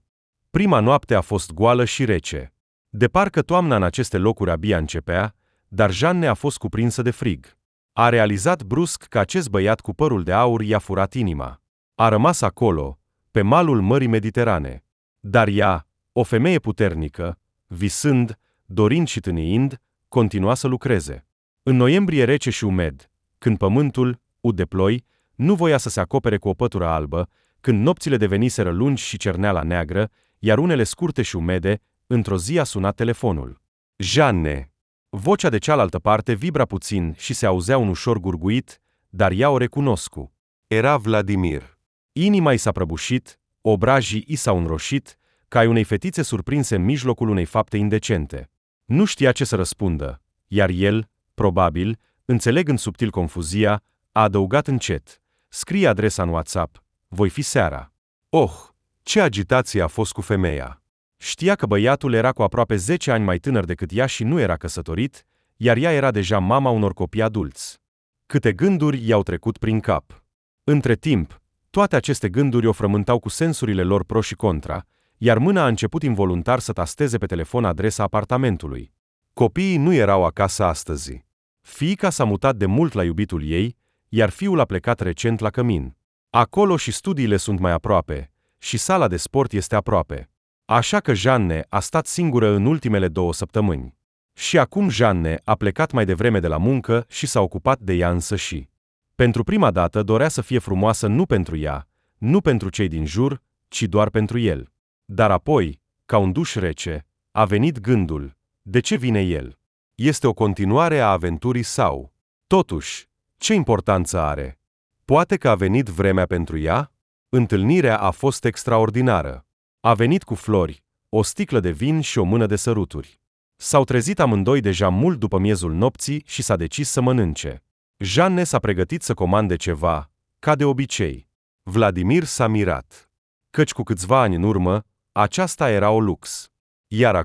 Prima noapte a fost goală și rece. De parcă toamna în aceste locuri abia începea, dar Jeanne a fost cuprinsă de frig. A realizat brusc că acest băiat cu părul de aur i-a furat inima. A rămas acolo, pe malul Mării Mediterane. Dar ea, o femeie puternică, visând, dorind și tâniind, continua să lucreze. În noiembrie rece și umed, când pământul, ud de ploi, nu voia să se acopere cu o pătură albă, când nopțile deveniseră lungi și cerneala neagră, iar unele scurte și umede, într-o zi a sunat telefonul. Jeanne. Vocea de cealaltă parte vibra puțin și se auzea un ușor gurguit, dar ea o recunoscu. Era Vladimir. Inima i s-a prăbușit, obrajii i s-au înroșit, ca ai unei fetițe surprinse în mijlocul unei fapte indecente. Nu știa ce să răspundă, iar el, probabil, înțelegând subtil confuzia, a adăugat încet: scrie adresa în WhatsApp, voi fi seara. Oh, ce agitație a fost cu femeia! Știa că băiatul era cu aproape 10 ani mai tânăr decât ea și nu era căsătorit, iar ea era deja mama unor copii adulți. Câte gânduri i-au trecut prin cap. Între timp, toate aceste gânduri o frământau cu sensurile lor pro și contra, iar mâna a început involuntar să tasteze pe telefon adresa apartamentului. Copiii nu erau acasă astăzi. Fiica s-a mutat de mult la iubitul ei, iar fiul a plecat recent la Cămin. Acolo și studiile sunt mai aproape, și sala de sport este aproape. Așa că Jeanne a stat singură în ultimele 2 săptămâni. Și acum Jeanne a plecat mai devreme de la muncă și s-a ocupat de ea însăși. Pentru prima dată dorea să fie frumoasă nu pentru ea, nu pentru cei din jur, ci doar pentru el. Dar apoi, ca un duș rece, a venit gândul: de ce vine el? Este o continuare a aventurii sau? Totuși, ce importanță are? Poate că a venit vremea pentru ea? Întâlnirea a fost extraordinară. A venit cu flori, o sticlă de vin și o mână de săruturi. S-au trezit amândoi deja mult după miezul nopții și s-a decis să mănânce. Jeanne s-a pregătit să comande ceva, ca de obicei. Vladimir s-a mirat. Căci cu câțiva ani în urmă, aceasta era o lux. Iar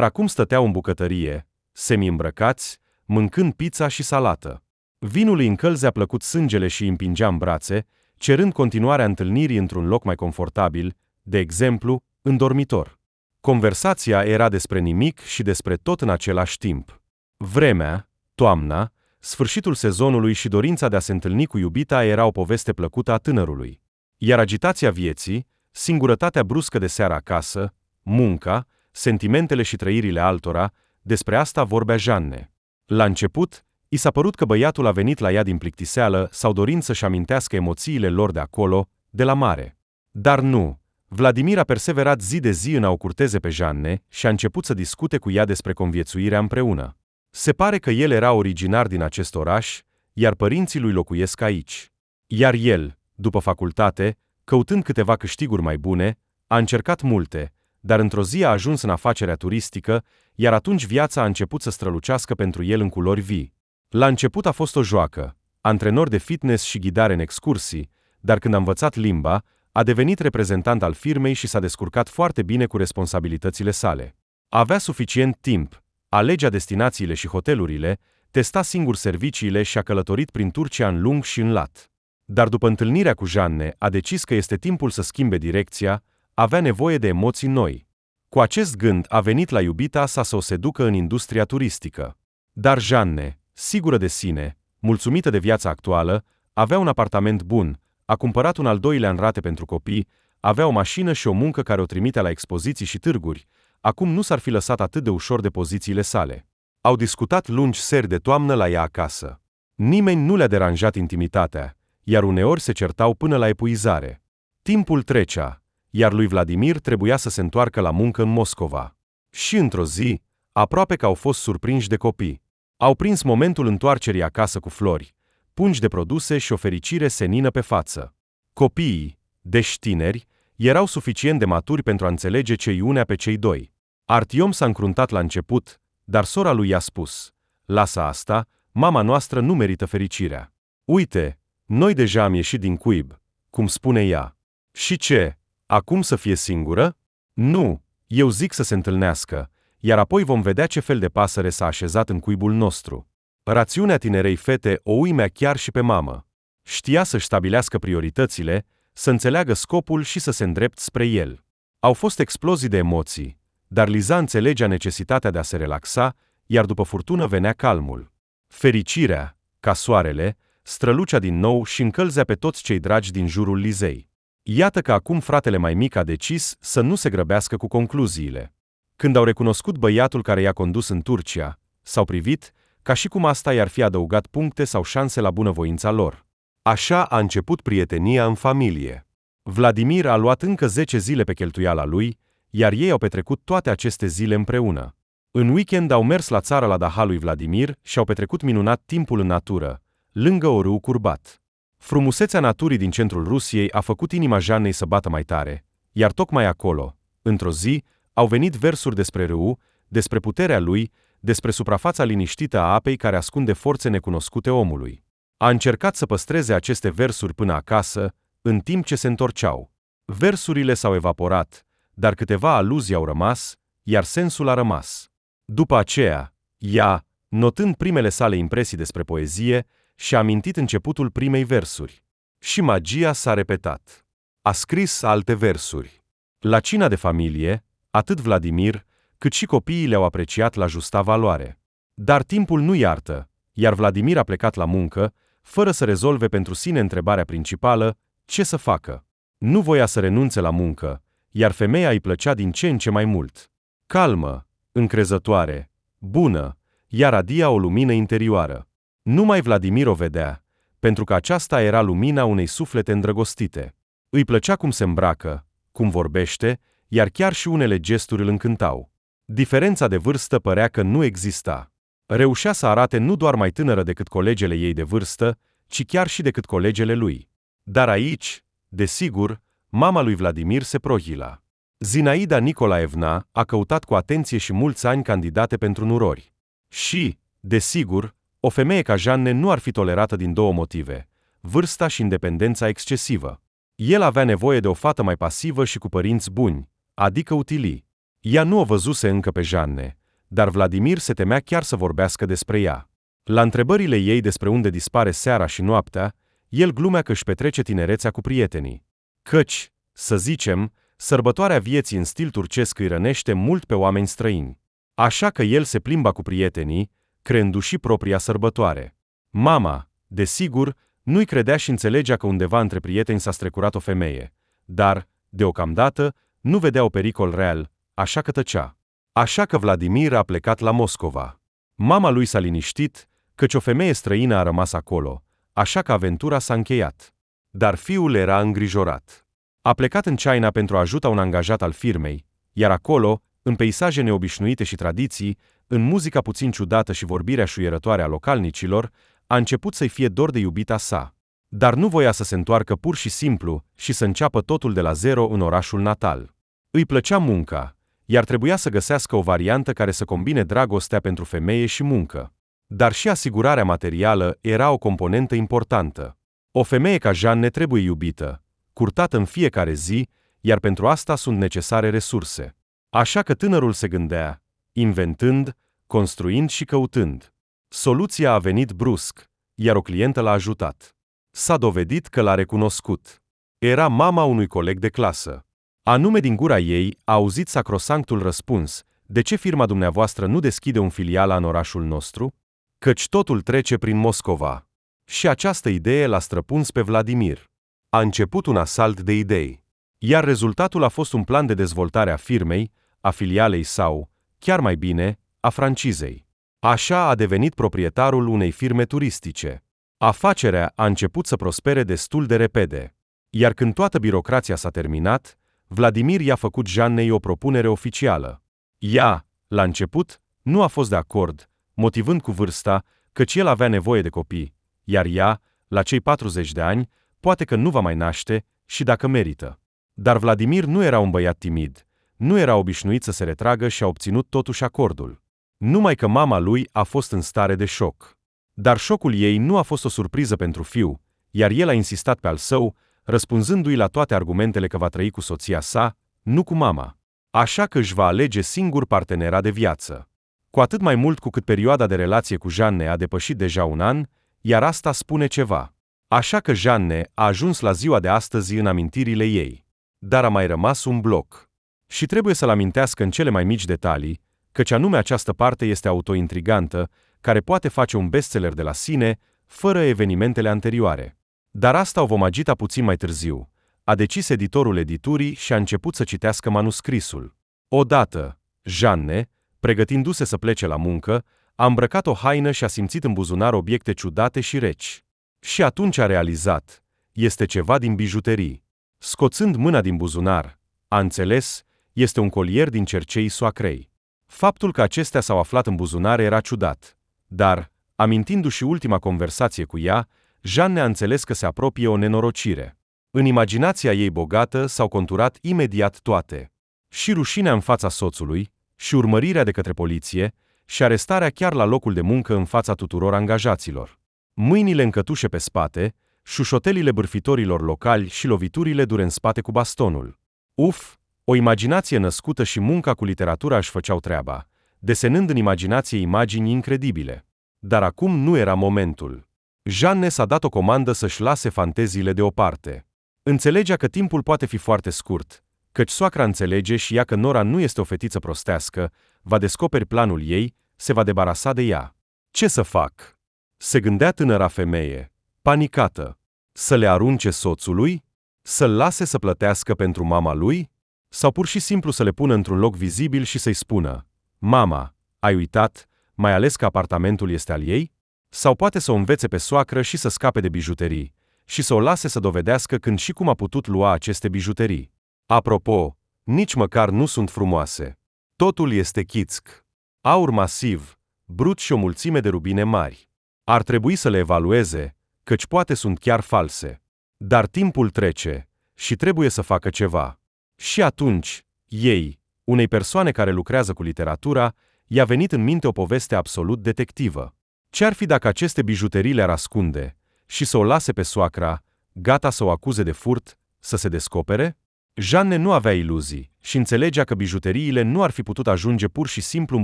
acum stăteau în bucătărie, semi-îmbrăcați, mâncând pizza și salată. Vinul îi încălzea plăcut sângele și îi împingea în brațe, cerând continuarea întâlnirii într-un loc mai confortabil, de exemplu, în dormitor. Conversația era despre nimic și despre tot în același timp. Vremea, toamna, sfârșitul sezonului și dorința de a se întâlni cu iubita era o poveste plăcută a tânărului. Iar agitația vieții, singurătatea bruscă de seara acasă, munca, sentimentele și trăirile altora, despre asta vorbea Jeanne. La început, i s-a părut că băiatul a venit la ea din plictiseală sau dorind să-și amintească emoțiile lor de acolo, de la mare. Dar nu. Vladimir a perseverat zi de zi în a o curteze pe Jeanne și a început să discute cu ea despre conviețuirea împreună. Se pare că el era originar din acest oraș, iar părinții lui locuiesc aici. Iar el, după facultate, căutând câteva câștiguri mai bune, a încercat multe, dar într-o zi a ajuns în afacerea turistică, iar atunci viața a început să strălucească pentru el în culori vii. La început a fost o joacă, antrenor de fitness și ghidare în excursii, dar când a învățat limba, a devenit reprezentant al firmei și s-a descurcat foarte bine cu responsabilitățile sale. Avea suficient timp, alegea destinațiile și hotelurile, testa singur serviciile și a călătorit prin Turcia în lung și în lat. Dar după întâlnirea cu Jeanne, a decis că este timpul să schimbe direcția, avea nevoie de emoții noi. Cu acest gând a venit la iubita sa să o seducă în industria turistică. Dar Jeanne, sigură de sine, mulțumită de viața actuală, avea un apartament bun, a cumpărat un al doilea în rate pentru copii, avea o mașină și o muncă care o trimitea la expoziții și târguri, acum nu s-ar fi lăsat atât de ușor de pozițiile sale. Au discutat lungi seri de toamnă la ea acasă. Nimeni nu le-a deranjat intimitatea, iar uneori se certau până la epuizare. Timpul trecea, iar lui Vladimir trebuia să se întoarcă la muncă în Moscova. Și într-o zi, aproape că au fost surprinși de copii. Au prins momentul întoarcerii acasă cu flori, pungi de produse și o fericire senină pe față. Copiii, deși tineri, erau suficient de maturi pentru a înțelege ce îi unea pe cei doi. Artiom s-a încruntat la început, dar sora lui i-a spus: lasă asta, mama noastră nu merită fericirea. Uite, noi deja am ieșit din cuib, cum spune ea. Și ce? Acum să fie singură? Nu, eu zic să se întâlnească, iar apoi vom vedea ce fel de pasăre s-a așezat în cuibul nostru. Rațiunea tinerei fete o uimea chiar și pe mamă. Știa să-și stabilească prioritățile, să înțeleagă scopul și să se îndrepte spre el. Au fost explozii de emoții, dar Liza înțelegea necesitatea de a se relaxa, iar după furtună venea calmul. Fericirea, ca soarele, strălucea din nou și încălzea pe toți cei dragi din jurul Lizei. Iată că acum fratele mai mic a decis să nu se grăbească cu concluziile. Când au recunoscut băiatul care i-a condus în Turcia, s-au privit, ca și cum asta i-ar fi adăugat puncte sau șanse la bunăvoința lor. Așa a început prietenia în familie. Vladimir a luat încă 10 zile pe cheltuiala lui, iar ei au petrecut toate aceste zile împreună. În weekend au mers la țară la daha lui Vladimir și au petrecut minunat timpul în natură, lângă o râu curbat. Frumusețea naturii din centrul Rusiei a făcut inima Jannei să bată mai tare, iar tocmai acolo, într-o zi, au venit versuri despre râu, despre puterea lui, despre suprafața liniștită a apei care ascunde forțe necunoscute omului. A încercat să păstreze aceste versuri până acasă, în timp ce se întorceau. Versurile s-au evaporat, dar câteva aluzii au rămas, iar sensul a rămas. După aceea, ea, notând primele sale impresii despre poezie, și-a amintit începutul primei versuri. Și magia s-a repetat. A scris alte versuri. La cina de familie, atât Vladimir, cât și copiii le-au apreciat la justa valoare. Dar timpul nu iartă, iar Vladimir a plecat la muncă, fără să rezolve pentru sine întrebarea principală, ce să facă. Nu voia să renunțe la muncă, iar femeia îi plăcea din ce în ce mai mult. Calmă, încrezătoare, bună, ea radia o lumină interioară. Numai Vladimir o vedea, pentru că aceasta era lumina unei suflete îndrăgostite. Îi plăcea cum se îmbracă, cum vorbește, iar chiar și unele gesturi îl încântau. Diferența de vârstă părea că nu exista. Reușea să arate nu doar mai tânără decât colegele ei de vârstă, ci chiar și decât colegele lui. Dar aici, desigur, mama lui Vladimir se prohila. Zinaida Nicolaevna a căutat cu atenție și mulți ani candidate pentru nurori. Și, desigur, o femeie ca Janne nu ar fi tolerată din două motive: vârsta și independența excesivă. El avea nevoie de o fată mai pasivă și cu părinți buni, adică utilii. Ea nu o văzuse încă pe Janne, dar Vladimir se temea chiar să vorbească despre ea. La întrebările ei despre unde dispare seara și noaptea, el glumea că își petrece tinerețea cu prietenii. Căci, să zicem, sărbătoarea vieții în stil turcesc îi rănește mult pe oameni străini. Așa că el se plimba cu prietenii, creându-și propria sărbătoare. Mama, desigur, nu-i credea și înțelegea că undeva între prieteni s-a strecurat o femeie, dar, deocamdată, nu vedea o pericol real, așa că tăcea. Așa că Vladimir a plecat la Moscova. Mama lui s-a liniștit, căci o femeie străină a rămas acolo, așa că aventura s-a încheiat. Dar fiul era îngrijorat. A plecat în China pentru a ajuta un angajat al firmei, iar acolo, în peisaje neobișnuite și tradiții, în muzica puțin ciudată și vorbirea șuierătoare a localnicilor, a început să-i fie dor de iubita sa. Dar nu voia să se întoarcă pur și simplu și să înceapă totul de la zero în orașul natal. Îi plăcea munca, iar trebuia să găsească o variantă care să combine dragostea pentru femeie și muncă. Dar și asigurarea materială era o componentă importantă. O femeie ca Janne trebuie iubită, curtată în fiecare zi, iar pentru asta sunt necesare resurse. Așa că tânărul se gândea, inventând, construind și căutând. Soluția a venit brusc, iar o clientă l-a ajutat. S-a dovedit că l-a recunoscut. Era mama unui coleg de clasă. Anume din gura ei a auzit sacrosanctul răspuns: de ce firma dumneavoastră nu deschide un filial în orașul nostru? Căci totul trece prin Moscova. Și această idee l-a străpuns pe Vladimir. A început un asalt de idei. Iar rezultatul a fost un plan de dezvoltare a firmei, a filialei sau, chiar mai bine, a francizei. Așa a devenit proprietarul unei firme turistice. Afacerea a început să prospere destul de repede. Iar când toată birocrația s-a terminat, Vladimir i-a făcut Jannei o propunere oficială. Ea, la început, nu a fost de acord, motivând cu vârsta, căci el avea nevoie de copii, iar ea, la cei 40 de ani, poate că nu va mai naște și dacă merită. Dar Vladimir nu era un băiat timid, nu era obișnuit să se retragă și a obținut totuși acordul. Numai că mama lui a fost în stare de șoc. Dar șocul ei nu a fost o surpriză pentru fiu, iar el a insistat pe al său, răspunzându-i la toate argumentele că va trăi cu soția sa, nu cu mama. Așa că își va alege singur partenera de viață. Cu atât mai mult cu cât perioada de relație cu Janne a depășit deja un an, iar asta spune ceva. Așa că Janne a ajuns la ziua de astăzi în amintirile ei. Dar a mai rămas un bloc. Și trebuie să-l amintească în cele mai mici detalii, căci anume această parte este autointrigantă, care poate face un bestseller de la sine, fără evenimentele anterioare. Dar asta o vom agita puțin mai târziu. A decis editorul editurii și a început să citească manuscrisul. Odată, Janne, pregătindu-se să plece la muncă, a îmbrăcat o haină și a simțit în buzunar obiecte ciudate și reci. Și atunci a realizat, este ceva din bijuterii. Scoțând mâna din buzunar, a înțeles, este un colier din cercei soacrei. Faptul că acestea s-au aflat în buzunare era ciudat, dar, amintindu-și ultima conversație cu ea, Jeanne a înțeles că se apropie o nenorocire. În imaginația ei bogată s-au conturat imediat toate. Și rușinea în fața soțului, și urmărirea de către poliție, și arestarea chiar la locul de muncă în fața tuturor angajaților. Mâinile încătușe pe spate, șușotelile bârfitorilor locali și loviturile dure în spate cu bastonul. Uf, o imaginație născută și munca cu literatura își făceau treaba, desenând în imaginație imagini incredibile. Dar acum nu era momentul. Jeanne s-a dat o comandă să-și lase fanteziile deoparte. Înțelegea că timpul poate fi foarte scurt, căci soacra înțelege și ea că Nora nu este o fetiță prostească, va descoperi planul ei, se va debarasa de ea. Ce să fac? Se gândea tânăra femeie, panicată. Să le arunce soțului? Să-l lase să plătească pentru mama lui? Sau pur și simplu să le pună într-un loc vizibil și să-i spună: Mama, ai uitat, mai ales că apartamentul este al ei? Sau poate să o învețe pe soacră și să scape de bijuterii, și să o lase să dovedească când și cum a putut lua aceste bijuterii. Apropo, nici măcar nu sunt frumoase. Totul este chițc. Aur masiv, brut și o mulțime de rubine mari. Ar trebui să le evalueze, căci poate sunt chiar false. Dar timpul trece și trebuie să facă ceva. Și atunci, ei, unei persoane care lucrează cu literatura, i-a venit în minte o poveste absolut detectivă. Ce-ar fi dacă aceste bijuterii le-ar ascunde și să o lase pe soacra, gata să o acuze de furt, să se descopere? Jeanne nu avea iluzii și înțelegea că bijuteriile nu ar fi putut ajunge pur și simplu în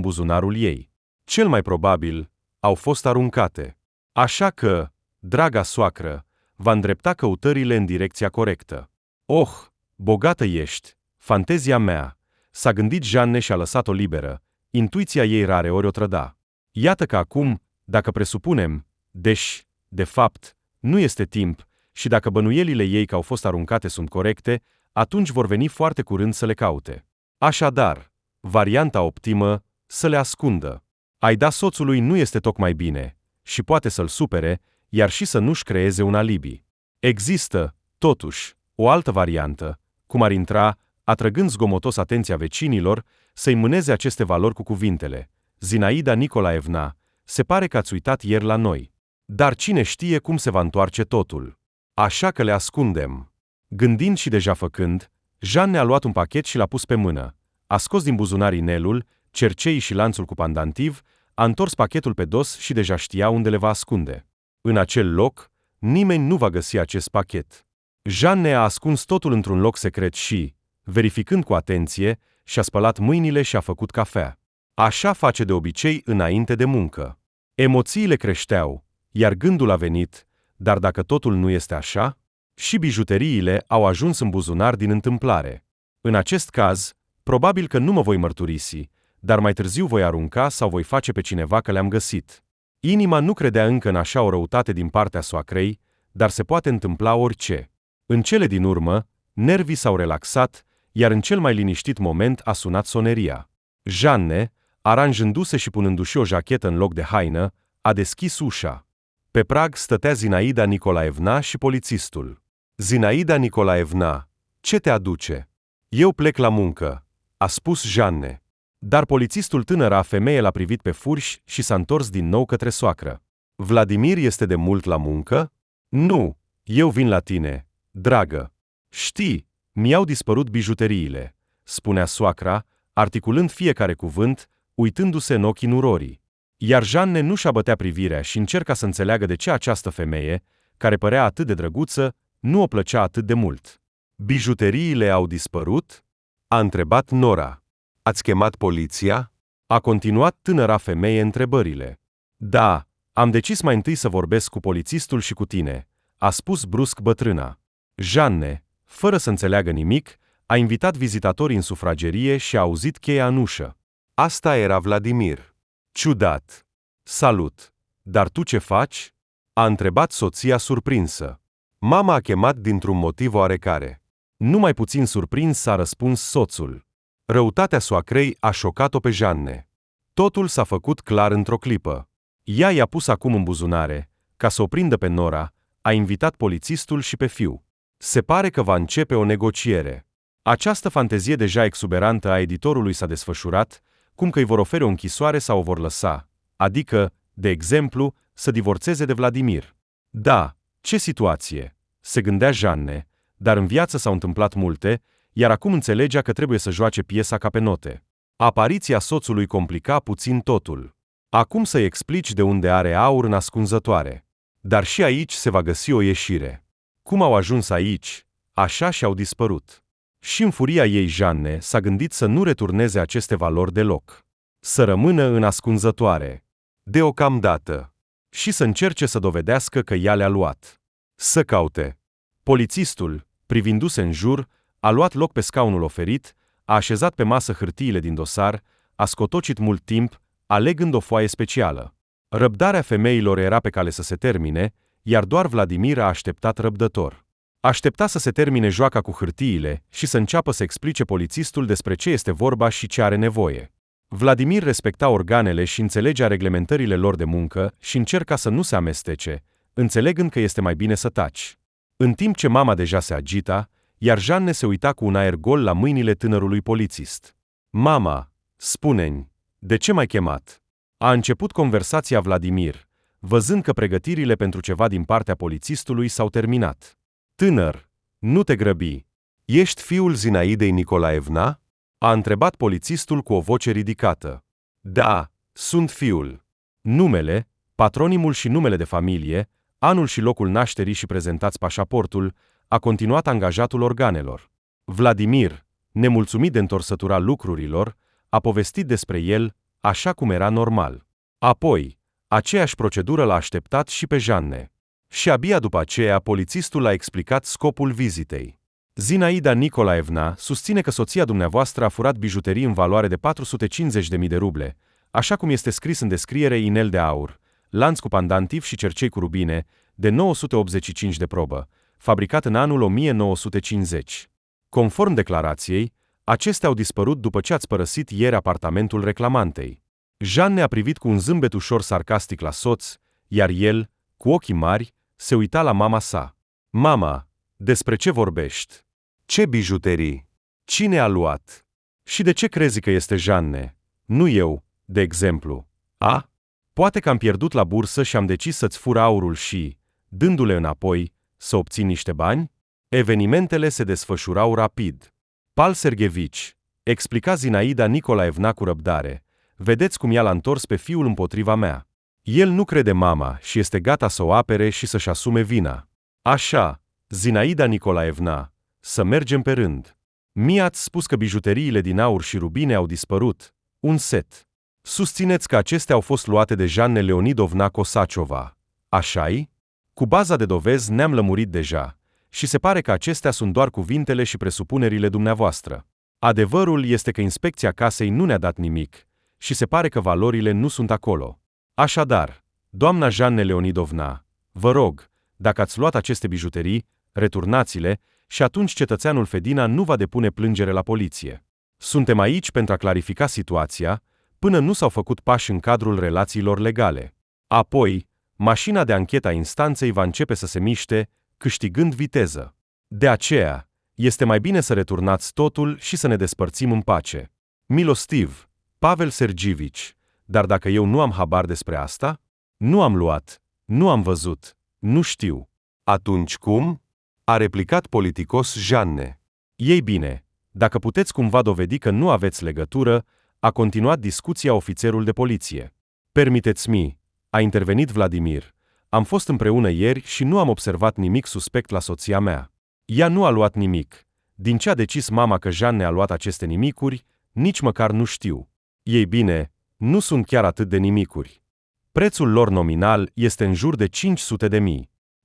buzunarul ei. Cel mai probabil, au fost aruncate. Așa că, draga soacră, va îndrepta căutările în direcția corectă. Oh, bogată ești, fantezia mea, s-a gândit Jeanne și a lăsat-o liberă, intuiția ei rareori o trăda. Iată că acum, dacă presupunem, de fapt, nu este timp, și dacă bănuielile ei că au fost aruncate sunt corecte, atunci vor veni foarte curând să le caute. Așadar, varianta optimă, să le ascundă. A-i da soțului nu este tocmai bine, și poate să-l supere, iar și să nu-și creeze un alibi. Există, totuși, o altă variantă, cum ar intra, atrăgând zgomotos atenția vecinilor, să-i mâneze aceste valori cu cuvintele: Zinaida Nicolaevna, se pare că ați uitat ieri la noi. Dar cine știe cum se va întoarce totul. Așa că le ascundem. Gândind și deja făcând, Jeanne a luat un pachet și l-a pus pe mână. A scos din buzunar inelul, cerceii și lanțul cu pandantiv, a întors pachetul pe dos și deja știa unde le va ascunde. În acel loc, nimeni nu va găsi acest pachet. Jeanne a ascuns totul într-un loc secret și, verificând cu atenție, și-a spălat mâinile și a făcut cafea. Așa face de obicei înainte de muncă. Emoțiile creșteau, iar gândul a venit: dar dacă totul nu este așa? Și bijuteriile au ajuns în buzunar din întâmplare. În acest caz, probabil că nu mă voi mărturisi, dar mai târziu voi arunca sau voi face pe cineva că le-am găsit. Inima nu credea încă în așa o răutate din partea soacrei, dar se poate întâmpla orice. În cele din urmă, nervii s-au relaxat, iar în cel mai liniștit moment a sunat soneria. Jeanne, aranjându-se și punându-și o jachetă în loc de haină, a deschis ușa. Pe prag stătea Zinaida Nicolaevna și polițistul. Zinaida Nicolaevna, ce te aduce? Eu plec la muncă, a spus Jeanne. Dar polițistul tânăra femeie l-a privit pe furși și s-a întors din nou către soacră. Vladimir este de mult la muncă? Nu, eu vin la tine, dragă. Știi, mi-au dispărut bijuteriile, spunea soacra, articulând fiecare cuvânt, uitându-se în ochii nurorii. Iar Jeanne nu și-a bătea privirea și încerca să înțeleagă de ce această femeie, care părea atât de drăguță, nu o plăcea atât de mult. Bijuteriile au dispărut? A întrebat Nora. Ați chemat poliția? A continuat tânăra femeie întrebările. Da, am decis mai întâi să vorbesc cu polițistul și cu tine, a spus brusc bătrâna. Jeanne, fără să înțeleagă nimic, a invitat vizitatorii în sufragerie și a auzit cheia în ușă. Asta era Vladimir. Ciudat. Salut. Dar tu ce faci? A întrebat soția surprinsă. Mama a chemat dintr-un motiv oarecare. Numai puțin surprins s-a răspuns soțul. Răutatea soacrei a șocat-o pe Jeanne. Totul s-a făcut clar într-o clipă. Ea i-a pus acum în buzunare, ca să o prindă pe Nora, a invitat polițistul și pe fiu. Se pare că va începe o negociere. Această fantezie deja exuberantă a editorului s-a desfășurat, cum că îi vor oferi o închisoare sau o vor lăsa, adică, de exemplu, să divorțeze de Vladimir. Da, ce situație, se gândea Jeanne, dar în viață s-au întâmplat multe, iar acum înțelegea că trebuie să joace piesa ca pe note. Apariția soțului complica puțin totul. Acum să-i explici de unde are aur în ascunzătoare. Dar și aici se va găsi o ieșire. Cum au ajuns aici, așa și-au dispărut. Și în furia ei Jeanne s-a gândit să nu returneze aceste valori deloc. Să rămână în ascunzătoare. Deocamdată. Și să încerce să dovedească că ea le-a luat. Să caute. Polițistul, privindu-se în jur, a luat loc pe scaunul oferit, a așezat pe masă hârtiile din dosar, a scotocit mult timp, alegând o foaie specială. Răbdarea femeilor era pe cale să se termine, iar doar Vladimir a așteptat răbdător. Aștepta să se termine joaca cu hârtiile și să înceapă să explice polițistul despre ce este vorba și ce are nevoie. Vladimir respecta organele și înțelegea reglementările lor de muncă și încerca să nu se amestece, înțelegând că este mai bine să taci. În timp ce mama deja se agita, iar Jeanne se uita cu un aer gol la mâinile tânărului polițist. Mama, spune-mi, de ce m-ai chemat? A început conversația Vladimir, văzând că pregătirile pentru ceva din partea polițistului s-au terminat. Tânăr, nu te grăbi. Ești fiul Zinaidei Nicolaevna? A întrebat polițistul cu o voce ridicată. Da, sunt fiul. Numele, patronimul și numele de familie, anul și locul nașterii și prezentați pașaportul, a continuat angajatul organelor. Vladimir, nemulțumit de întorsătura lucrurilor, a povestit despre el, așa cum era normal. Apoi, aceeași procedură l-a așteptat și pe Jeanne. Și abia după aceea polițistul a explicat scopul vizitei. Zinaida Nicolaevna susține că soția dumneavoastră a furat bijuterii în valoare de 450.000 de ruble, așa cum este scris în descriere inel de aur, lanț cu pandantiv și cercei cu rubine, de 985 de probă, fabricat în anul 1950. Conform declarației, acestea au dispărut după ce ați părăsit ieri apartamentul reclamantei. Jeanne a privit cu un zâmbet ușor sarcastic la soț, iar el, cu ochii mari, se uita la mama sa. Mama, despre ce vorbești? Ce bijuterii? Cine a luat? Și de ce crezi că este Jeanne? Nu eu, de exemplu. A? Poate că am pierdut la bursă și am decis să-ți fur aurul și, dându-le înapoi, să obțin niște bani? Evenimentele se desfășurau rapid. Pal Sergevici, explica Zinaida Nicolaevna cu răbdare, vedeți cum i-a întors pe fiul împotriva mea. El nu crede mama și este gata să o apere și să-și asume vina. Așa, Zinaida Nicolaevna, să mergem pe rând. Mie ați spus că bijuteriile din aur și rubine au dispărut, un set. Susțineți că acestea au fost luate de Jeanne Leonidovna Kosaciova. Așa-i? Cu baza de dovezi ne-am lămurit deja, și se pare că acestea sunt doar cuvintele și presupunerile dumneavoastră. Adevărul este că inspecția casei nu ne-a dat nimic, și se pare că valorile nu sunt acolo. Așadar, doamna Jeanne Leonidovna, vă rog, dacă ați luat aceste bijuterii, returnați-le și atunci cetățeanul Fedina nu va depune plângere la poliție. Suntem aici pentru a clarifica situația, până nu s-au făcut pași în cadrul relațiilor legale. Apoi, mașina de anchetă a instanței va începe să se miște, câștigând viteză. De aceea, este mai bine să returnați totul și să ne despărțim în pace. Milostiv, Pavel Sergivici, dar dacă eu nu am habar despre asta? Nu am luat, nu am văzut, nu știu. Atunci cum? A replicat politicos Jeanne. Ei bine, dacă puteți cumva dovedi că nu aveți legătură, a continuat discuția ofițerul de poliție. Permiteți-mi, a intervenit Vladimir. Am fost împreună ieri și nu am observat nimic suspect la soția mea. Ea nu a luat nimic. Din ce a decis mama că Jeanne a luat aceste nimicuri, nici măcar nu știu. Ei bine, nu sunt chiar atât de nimicuri. Prețul lor nominal este în jur de 500.000.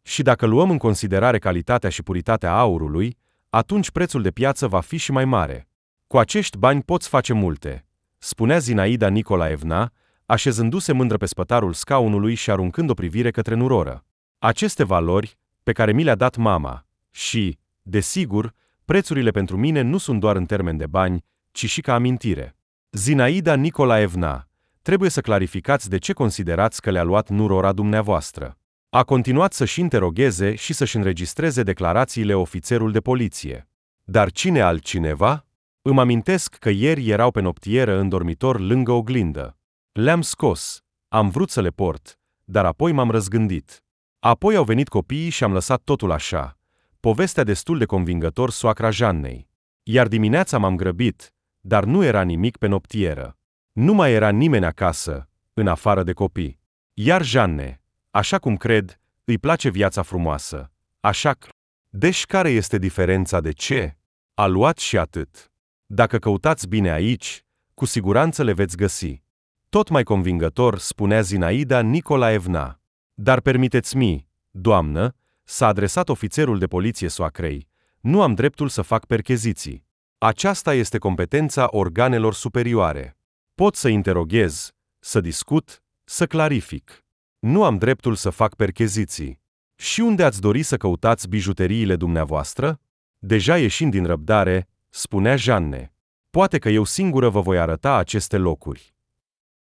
Și dacă luăm în considerare calitatea și puritatea aurului, atunci prețul de piață va fi și mai mare. Cu acești bani poți face multe, spunea Zinaida Nicolaevna, așezându-se mândră pe spătarul scaunului și aruncând o privire către nuroră. Aceste valori, pe care mi le-a dat mama, și, desigur, prețurile pentru mine nu sunt doar în termen de bani, ci și ca amintire. Zinaida Nicolaevna, trebuie să clarificați de ce considerați că le-a luat nurora dumneavoastră. A continuat să-și interogheze și să-și înregistreze declarațiile ofițerul de poliție. Dar cine altcineva? Îmi amintesc că ieri erau pe noptieră în dormitor lângă oglindă. Le-am scos, am vrut să le port, dar apoi m-am răzgândit. Apoi au venit copiii și am lăsat totul așa. Povestea destul de convingător soacra Jannei. Iar dimineața m-am grăbit, dar nu era nimic pe noptieră. Nu mai era nimeni acasă, în afară de copii. Iar Janne, așa cum cred, îi place viața frumoasă. Așa că... Deci care este diferența de ce? A luat și atât. Dacă căutați bine aici, cu siguranță le veți găsi. Tot mai convingător spunea Zinaida Nicolaevna. Dar permiteți-mi, doamnă, s-a adresat ofițerul de poliție soacrei, nu am dreptul să fac percheziții. Aceasta este competența organelor superioare. Pot să interoghez, să discut, să clarific. Nu am dreptul să fac percheziții. Și unde ați dori să căutați bijuteriile dumneavoastră? Deja ieșind din răbdare, spunea Janne. Poate că eu singură vă voi arăta aceste locuri.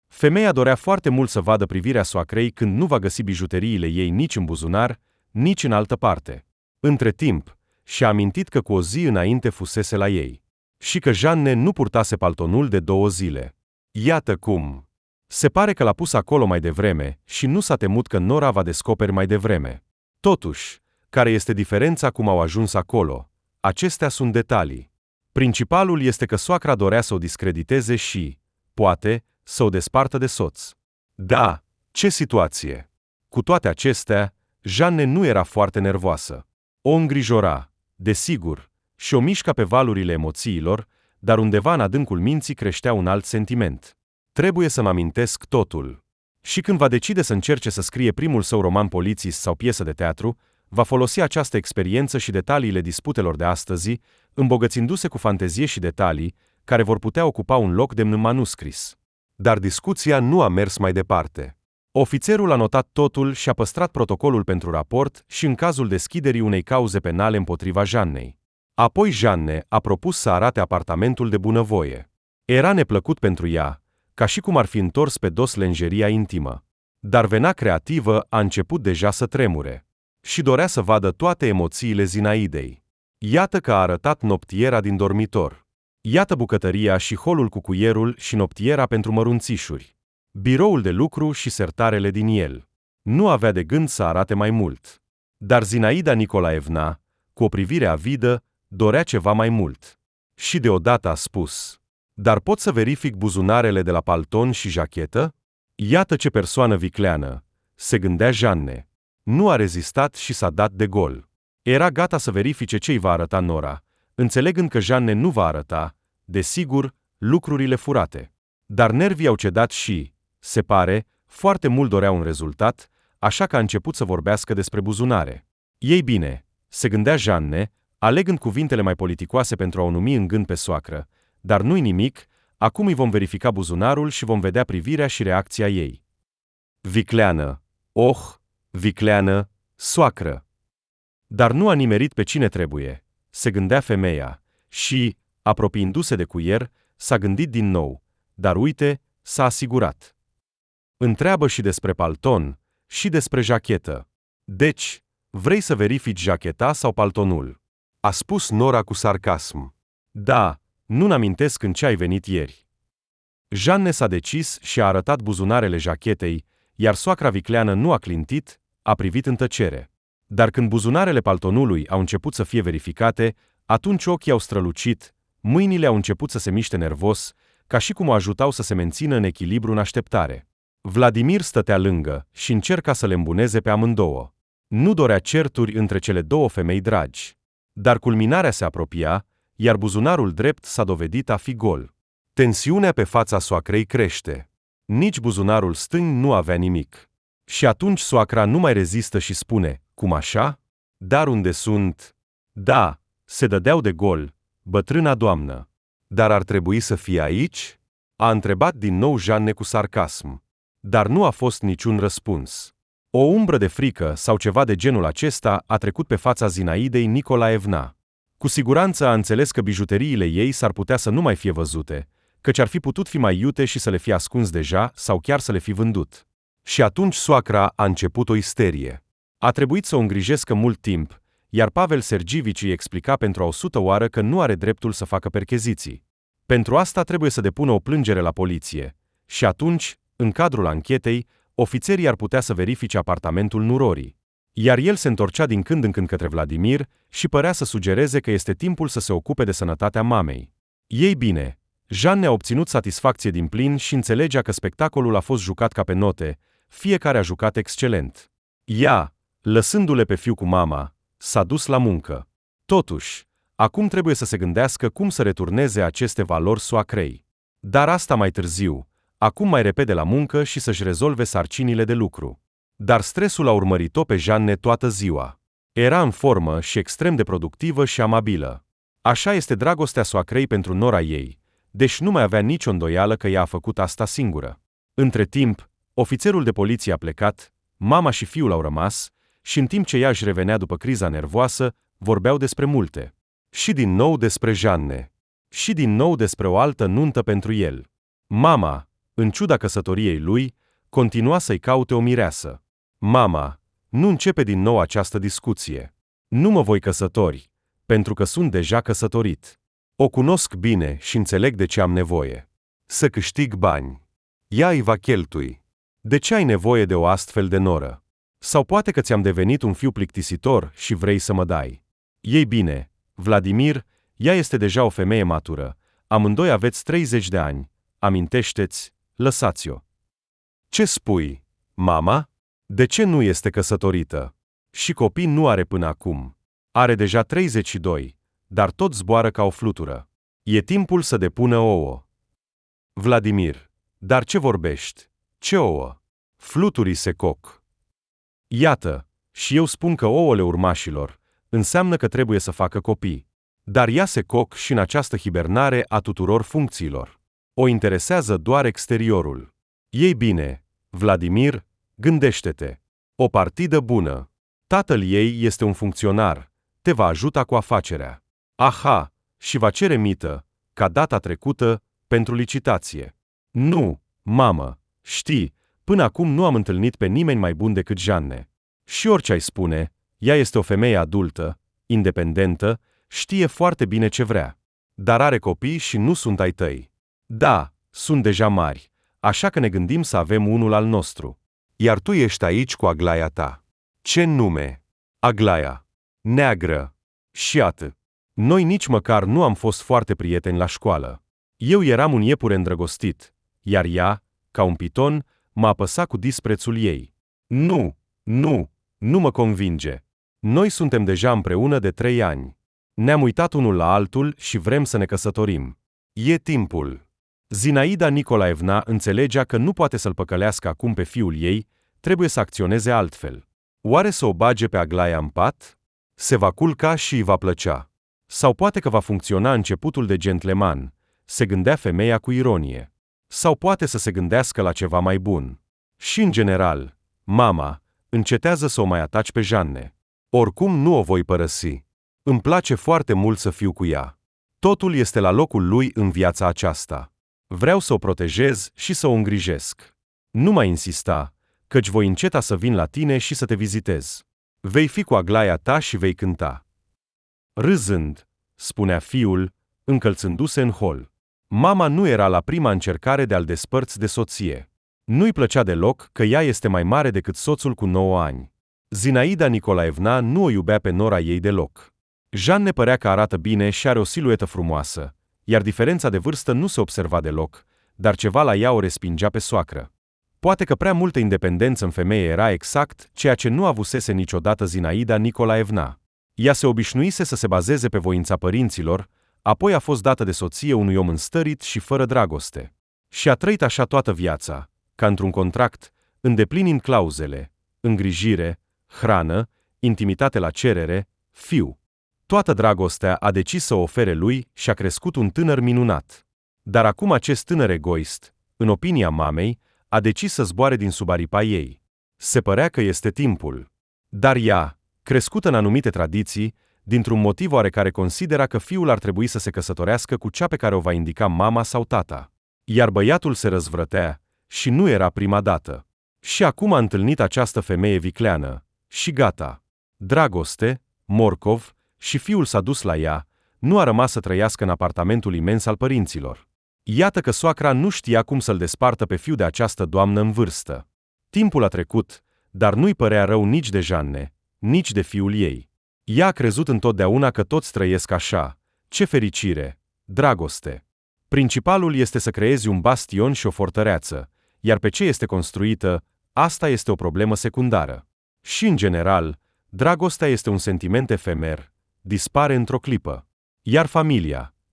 Femeia dorea foarte mult să vadă privirea soacrei când nu va găsi bijuteriile ei nici în buzunar, nici în altă parte. Între timp, și-a amintit că cu o zi înainte fusese la ei. Și că Janne nu purtase paltonul de 2 zile. Iată cum. Se pare că l-a pus acolo mai devreme și nu s-a temut că Nora va descoperi mai devreme. Totuși, care este diferența cum au ajuns acolo? Acestea sunt detalii. Principalul este că soacra dorea să o discrediteze și, poate, să o despartă de soț. Da, ce situație! Cu toate acestea, Janne nu era foarte nervoasă. O îngrijora, desigur, și o mișca pe valurile emoțiilor, dar undeva în adâncul minții creștea un alt sentiment. Trebuie să-mi amintesc totul. Și când va decide să încerce să scrie primul său roman polițist sau piesă de teatru, va folosi această experiență și detaliile disputelor de astăzi, îmbogățindu-se cu fantezie și detalii, care vor putea ocupa un loc demn în manuscris. Dar discuția nu a mers mai departe. Ofițerul a notat totul și a păstrat protocolul pentru raport și în cazul deschiderii unei cauze penale împotriva Jannei. Apoi Janne a propus să arate apartamentul de bunăvoie. Era neplăcut pentru ea, ca și cum ar fi întors pe dos lenjeria intimă. Dar vena creativă a început deja să tremure. Și dorea să vadă toate emoțiile Zinaidei. Iată că a arătat noptiera din dormitor. Iată bucătăria și holul cu cuierul și noptiera pentru mărunțișuri. Biroul de lucru și sertarele din el. Nu avea de gând să arate mai mult. Dar Zinaida Nicolaevna, cu o privire avidă, dorea ceva mai mult. Și deodată a spus: Dar pot să verific buzunarele de la palton și jachetă? Iată ce persoană vicleană, se gândea Janne. Nu a rezistat și s-a dat de gol. Era gata să verifice ce îi va arăta Nora, înțelegând că Janne nu va arăta, desigur, lucrurile furate. Dar nervii au cedat și, se pare, foarte mult dorea un rezultat, așa că a început să vorbească despre buzunare. Ei bine, se gândea Janne, alegând cuvintele mai politicoase pentru a o numi în gând pe soacră, dar nu-i nimic, acum îi vom verifica buzunarul și vom vedea privirea și reacția ei. Vicleană, vicleană, soacră. Dar nu a nimerit pe cine trebuie, se gândea femeia, și, apropiindu-se de cuier, s-a gândit din nou, dar uite, s-a asigurat. Întreabă și despre palton, și despre jachetă. Deci, vrei să verifici jacheta sau paltonul? A spus Nora cu sarcasm. Da, nu-mi amintesc în ce ai venit ieri. Janne s-a decis și a arătat buzunarele jachetei, iar soacra vicleană nu a clintit, a privit în tăcere. Dar când buzunarele paltonului au început să fie verificate, atunci ochii au strălucit, mâinile au început să se miște nervos, ca și cum o ajutau să se mențină în echilibru în așteptare. Vladimir stătea lângă și încerca să le îmbuneze pe amândouă. Nu dorea certuri între cele două femei dragi. Dar culminarea se apropia, iar buzunarul drept s-a dovedit a fi gol. Tensiunea pe fața soacrei crește. Nici buzunarul stâng nu avea nimic. Și atunci soacra nu mai rezistă și spune: Cum așa? Dar unde sunt? Da, se dădeau de gol, bătrâna doamnă. Dar ar trebui să fie aici? A întrebat din nou Janne cu sarcasm. Dar nu a fost niciun răspuns. O umbră de frică sau ceva de genul acesta a trecut pe fața Zinaidei Nicolaevna. Cu siguranță a înțeles că bijuteriile ei s-ar putea să nu mai fie văzute, căci ar fi putut fi mai iute și să le fi ascuns deja sau chiar să le fi vândut. Și atunci soacra a început o isterie. A trebuit să o îngrijească mult timp, iar Pavel Sergivici îi explica pentru a 100 oară că nu are dreptul să facă percheziții. Pentru asta trebuie să depună o plângere la poliție. Și atunci, în cadrul anchetei, ofițerii ar putea să verifice apartamentul Nurorii. Iar el se întorcea din când în când către Vladimir și părea să sugereze că este timpul să se ocupe de sănătatea mamei. Ei bine, Jeanne a obținut satisfacție din plin și înțelegea că spectacolul a fost jucat ca pe note, fiecare a jucat excelent. Ea, lăsându-le pe fiu cu mama, s-a dus la muncă. Totuși, acum trebuie să se gândească cum să returneze aceste valori soacrei. Dar asta mai târziu, acum mai repede la muncă și să-și rezolve sarcinile de lucru. Dar stresul a urmărit-o pe Jeanne toată ziua. Era în formă și extrem de productivă și amabilă. Așa este dragostea soacrei pentru nora ei, deci nu mai avea nicio îndoială că ea a făcut asta singură. Între timp, ofițerul de poliție a plecat, mama și fiul au rămas, și în timp ce ea își revenea după criza nervoasă, vorbeau despre multe. Și din nou despre Jeanne. Și din nou despre o altă nuntă pentru el. Mama, în ciuda căsătoriei lui, continua să-i caute o mireasă. Mama, nu începe din nou această discuție. Nu mă voi căsători, pentru că sunt deja căsătorit. O cunosc bine și înțeleg de ce am nevoie. Să câștig bani. Ea îi va cheltui. De ce ai nevoie de o astfel de noră? Sau poate că ți-am devenit un fiu plictisitor și vrei să mă dai. Ei bine, Vladimir, ea este deja o femeie matură. Amândoi aveți 30 de ani. Amintește-ți, lăsați-o. Ce spui, mama? De ce nu este căsătorită? Și copii nu are până acum. Are deja 32, dar tot zboară ca o flutură. E timpul să depună ouă. Vladimir, dar ce vorbești? Ce ouă? Fluturii se coc. Iată, și eu spun că ouăle urmașilor înseamnă că trebuie să facă copii. Dar ea se coc și în această hibernare a tuturor funcțiilor. O interesează doar exteriorul. Ei bine, Vladimir, gândește-te. O partidă bună. Tatăl ei este un funcționar. Te va ajuta cu afacerea. Aha, și va cere mită, ca data trecută, pentru licitație. Nu, mamă, știi, până acum nu am întâlnit pe nimeni mai bun decât Jeanne. Și orice ai spune, ea este o femeie adultă, independentă, știe foarte bine ce vrea. Dar are copii și nu sunt ai tăi. Da, sunt deja mari, așa că ne gândim să avem unul al nostru. Iar tu ești aici cu Aglaia ta. Ce nume? Aglaia. Neagră. Și atât. Noi nici măcar nu am fost foarte prieteni la școală. Eu eram un iepure îndrăgostit, iar ea, ca un piton, m-a apăsat cu disprețul ei. Nu mă convinge. Noi suntem deja împreună de 3 ani. Ne-am uitat unul la altul și vrem să ne căsătorim. E timpul. Zinaida Nicolaevna înțelegea că nu poate să-l păcălească acum pe fiul ei, trebuie să acționeze altfel. Oare să o bage pe Aglaia în pat? Se va culca și îi va plăcea. Sau poate că va funcționa începutul de gentleman, se gândea femeia cu ironie. Sau poate să se gândească la ceva mai bun. Și în general, mama, încetează să o mai ataci pe Jeanne. Oricum nu o voi părăsi. Îmi place foarte mult să fiu cu ea. Totul este la locul lui în viața aceasta. Vreau să o protejez și să o îngrijesc. Nu mai insista, căci voi înceta să vin la tine și să te vizitez. Vei fi cu Aglaia ta și vei cânta. Râzând, spunea fiul, încălțându-se în hol. Mama nu era la prima încercare de a-l despărți de soție. Nu-i plăcea deloc că ea este mai mare decât soțul cu 9 ani. Zinaida Nicolaevna nu o iubea pe nora ei deloc. Jeanne părea că arată bine și are o siluetă frumoasă, iar diferența de vârstă nu se observa deloc, dar ceva la ea o respingea pe soacră. Poate că prea multă independență în femeie era exact ceea ce nu avusese niciodată Zinaida Nicolaevna. Ea se obișnuise să se bazeze pe voința părinților, apoi a fost dată de soție unui om înstărit și fără dragoste. Și a trăit așa toată viața, ca într-un contract, îndeplinind clauzele, îngrijire, hrană, intimitate la cerere, fiu. Toată dragostea a decis să o ofere lui și a crescut un tânăr minunat. Dar acum acest tânăr egoist, în opinia mamei, a decis să zboare din sub aripa ei. Se părea că este timpul. Dar ea, crescută în anumite tradiții, dintr-un motiv oarecare considera că fiul ar trebui să se căsătorească cu cea pe care o va indica mama sau tata. Iar băiatul se răzvrătea, și nu era prima dată. Și acum a întâlnit această femeie vicleană. Și gata. Dragoste, morcov, și fiul s-a dus la ea, nu a rămas să trăiască în apartamentul imens al părinților. Iată că soacra nu știa cum să-l despartă pe fiul de această doamnă în vârstă. Timpul a trecut, dar nu-i părea rău nici de Jeanne, nici de fiul ei. Ea a crezut întotdeauna că toți trăiesc așa. Ce fericire! Dragoste! Principalul este să creezi un bastion și o fortăreață, iar pe ce este construită, asta este o problemă secundară. Și, în general, dragostea este un sentiment efemer, dispare într-o clipă. Iar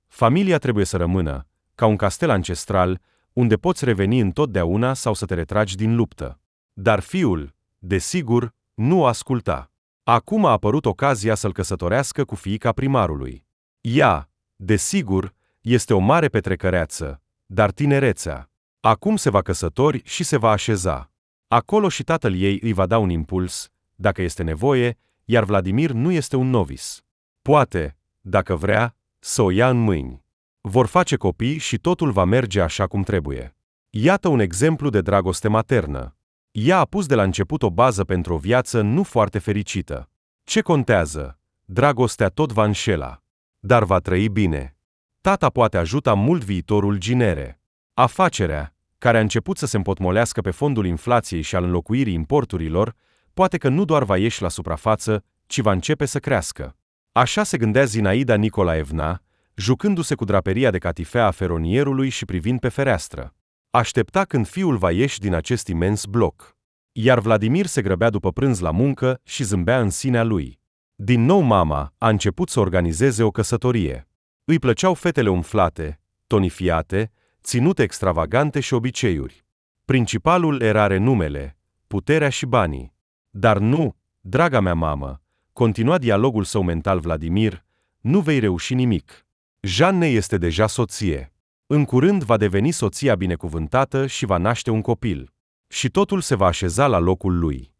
familia trebuie să rămână, ca un castel ancestral, unde poți reveni întotdeauna sau să te retragi din luptă. Dar fiul, desigur, nu o asculta. Acum a apărut ocazia să-l căsătorească cu fiica primarului. Ea, desigur, este o mare petrecăreață, dar tinerețea. Acum se va căsători și se va așeza. Acolo și tatăl ei îi va da un impuls, dacă este nevoie, iar Vladimir nu este un novis. Poate, dacă vrea, să o ia în mâini. Vor face copii și totul va merge așa cum trebuie. Iată un exemplu de dragoste maternă. Ea a pus de la început o bază pentru o viață nu foarte fericită. Ce contează? Dragostea tot va înșela. Dar va trăi bine. Tata poate ajuta mult viitorul Ginere. Afacerea, care a început să se împotmolească pe fondul inflației și al înlocuirii importurilor, poate că nu doar va ieși la suprafață, ci va începe să crească. Așa se gândea Zinaida Nicolaevna, jucându-se cu draperia de catifea a feronierului și privind pe fereastră. Aștepta când fiul va ieși din acest imens bloc. Iar Vladimir se grăbea după prânz la muncă și zâmbea în sinea lui. Din nou mama a început să organizeze o căsătorie. Îi plăceau fetele umflate, tonifiate, ținute extravagante și obiceiuri. Principalul era renumele, puterea și banii. Dar nu, draga mea mamă, continua dialogul său mental Vladimir, nu vei reuși nimic. Jeanne este deja soție. În curând va deveni soția binecuvântată și va naște un copil. Și totul se va așeza la locul lui.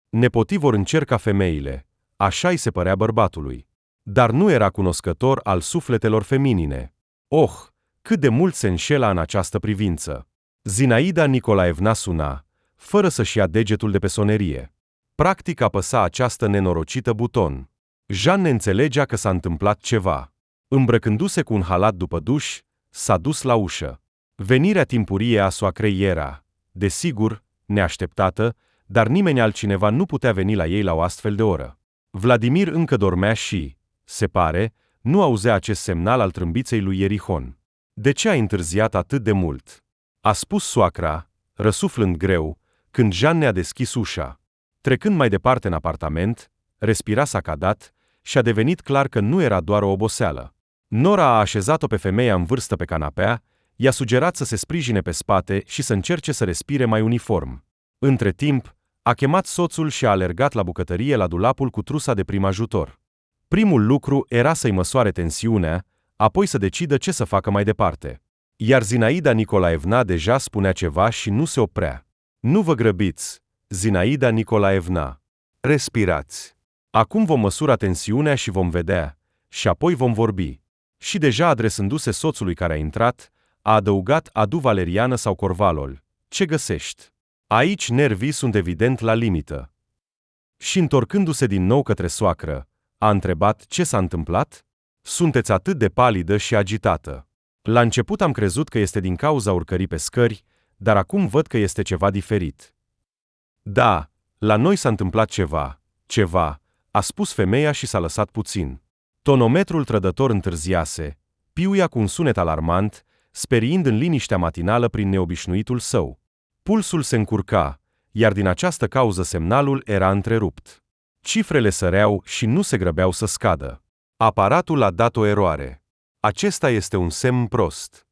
Nepotii vor încerca femeile, așa îi se părea bărbatului. Dar nu era cunoscător al sufletelor feminine. Oh, cât de mult se înșela în această privință! Zinaida Nicolaevna suna, fără să-și ia degetul de pe sonerie. Practic apăsa această nenorocită buton. Jeanne înțelegea că s-a întâmplat ceva. Îmbrăcându-se cu un halat după duș, s-a dus la ușă. Venirea timpurie a soacrei era, desigur, neașteptată, dar nimeni altcineva nu putea veni la ei la o astfel de oră. Vladimir încă dormea și, se pare, nu auzea acest semnal al trâmbiței lui Ierihon. De ce a întârziat atât de mult? A spus soacra, răsuflând greu, când Jeanne a deschis ușa. Trecând mai departe în apartament, respira sacadat și a devenit clar că nu era doar o oboseală. Nora a așezat-o pe femeia în vârstă pe canapea, i-a sugerat să se sprijine pe spate și să încerce să respire mai uniform. Între timp, a chemat soțul și a alergat la bucătărie la dulapul cu trusa de prim ajutor. Primul lucru era să-i măsoare tensiunea, apoi să decidă ce să facă mai departe. Iar Zinaida Nicolaevna deja spunea ceva și nu se oprea. Nu vă grăbiți, Zinaida Nicolaevna. Respirați. Acum vom măsura tensiunea și vom vedea, și apoi vom vorbi. Și deja adresându-se soțului care a intrat, a adăugat adu valeriană sau corvalol. Ce găsești? Aici nervii sunt evident la limită. Și întorcându-se din nou către soacră, a întrebat ce s-a întâmplat? Sunteți atât de palidă și agitată. La început am crezut că este din cauza urcării pe scări, dar acum văd că este ceva diferit. Da, la noi s-a întâmplat ceva, a spus femeia și s-a lăsat puțin. Tonometrul trădător întârziase, piuia cu un sunet alarmant, speriind în liniștea matinală prin neobișnuitul său. Pulsul se încurca, iar din această cauză semnalul era întrerupt. Cifrele săreau și nu se grăbeau să scadă. Aparatul a dat o eroare. Acesta este un semn prost.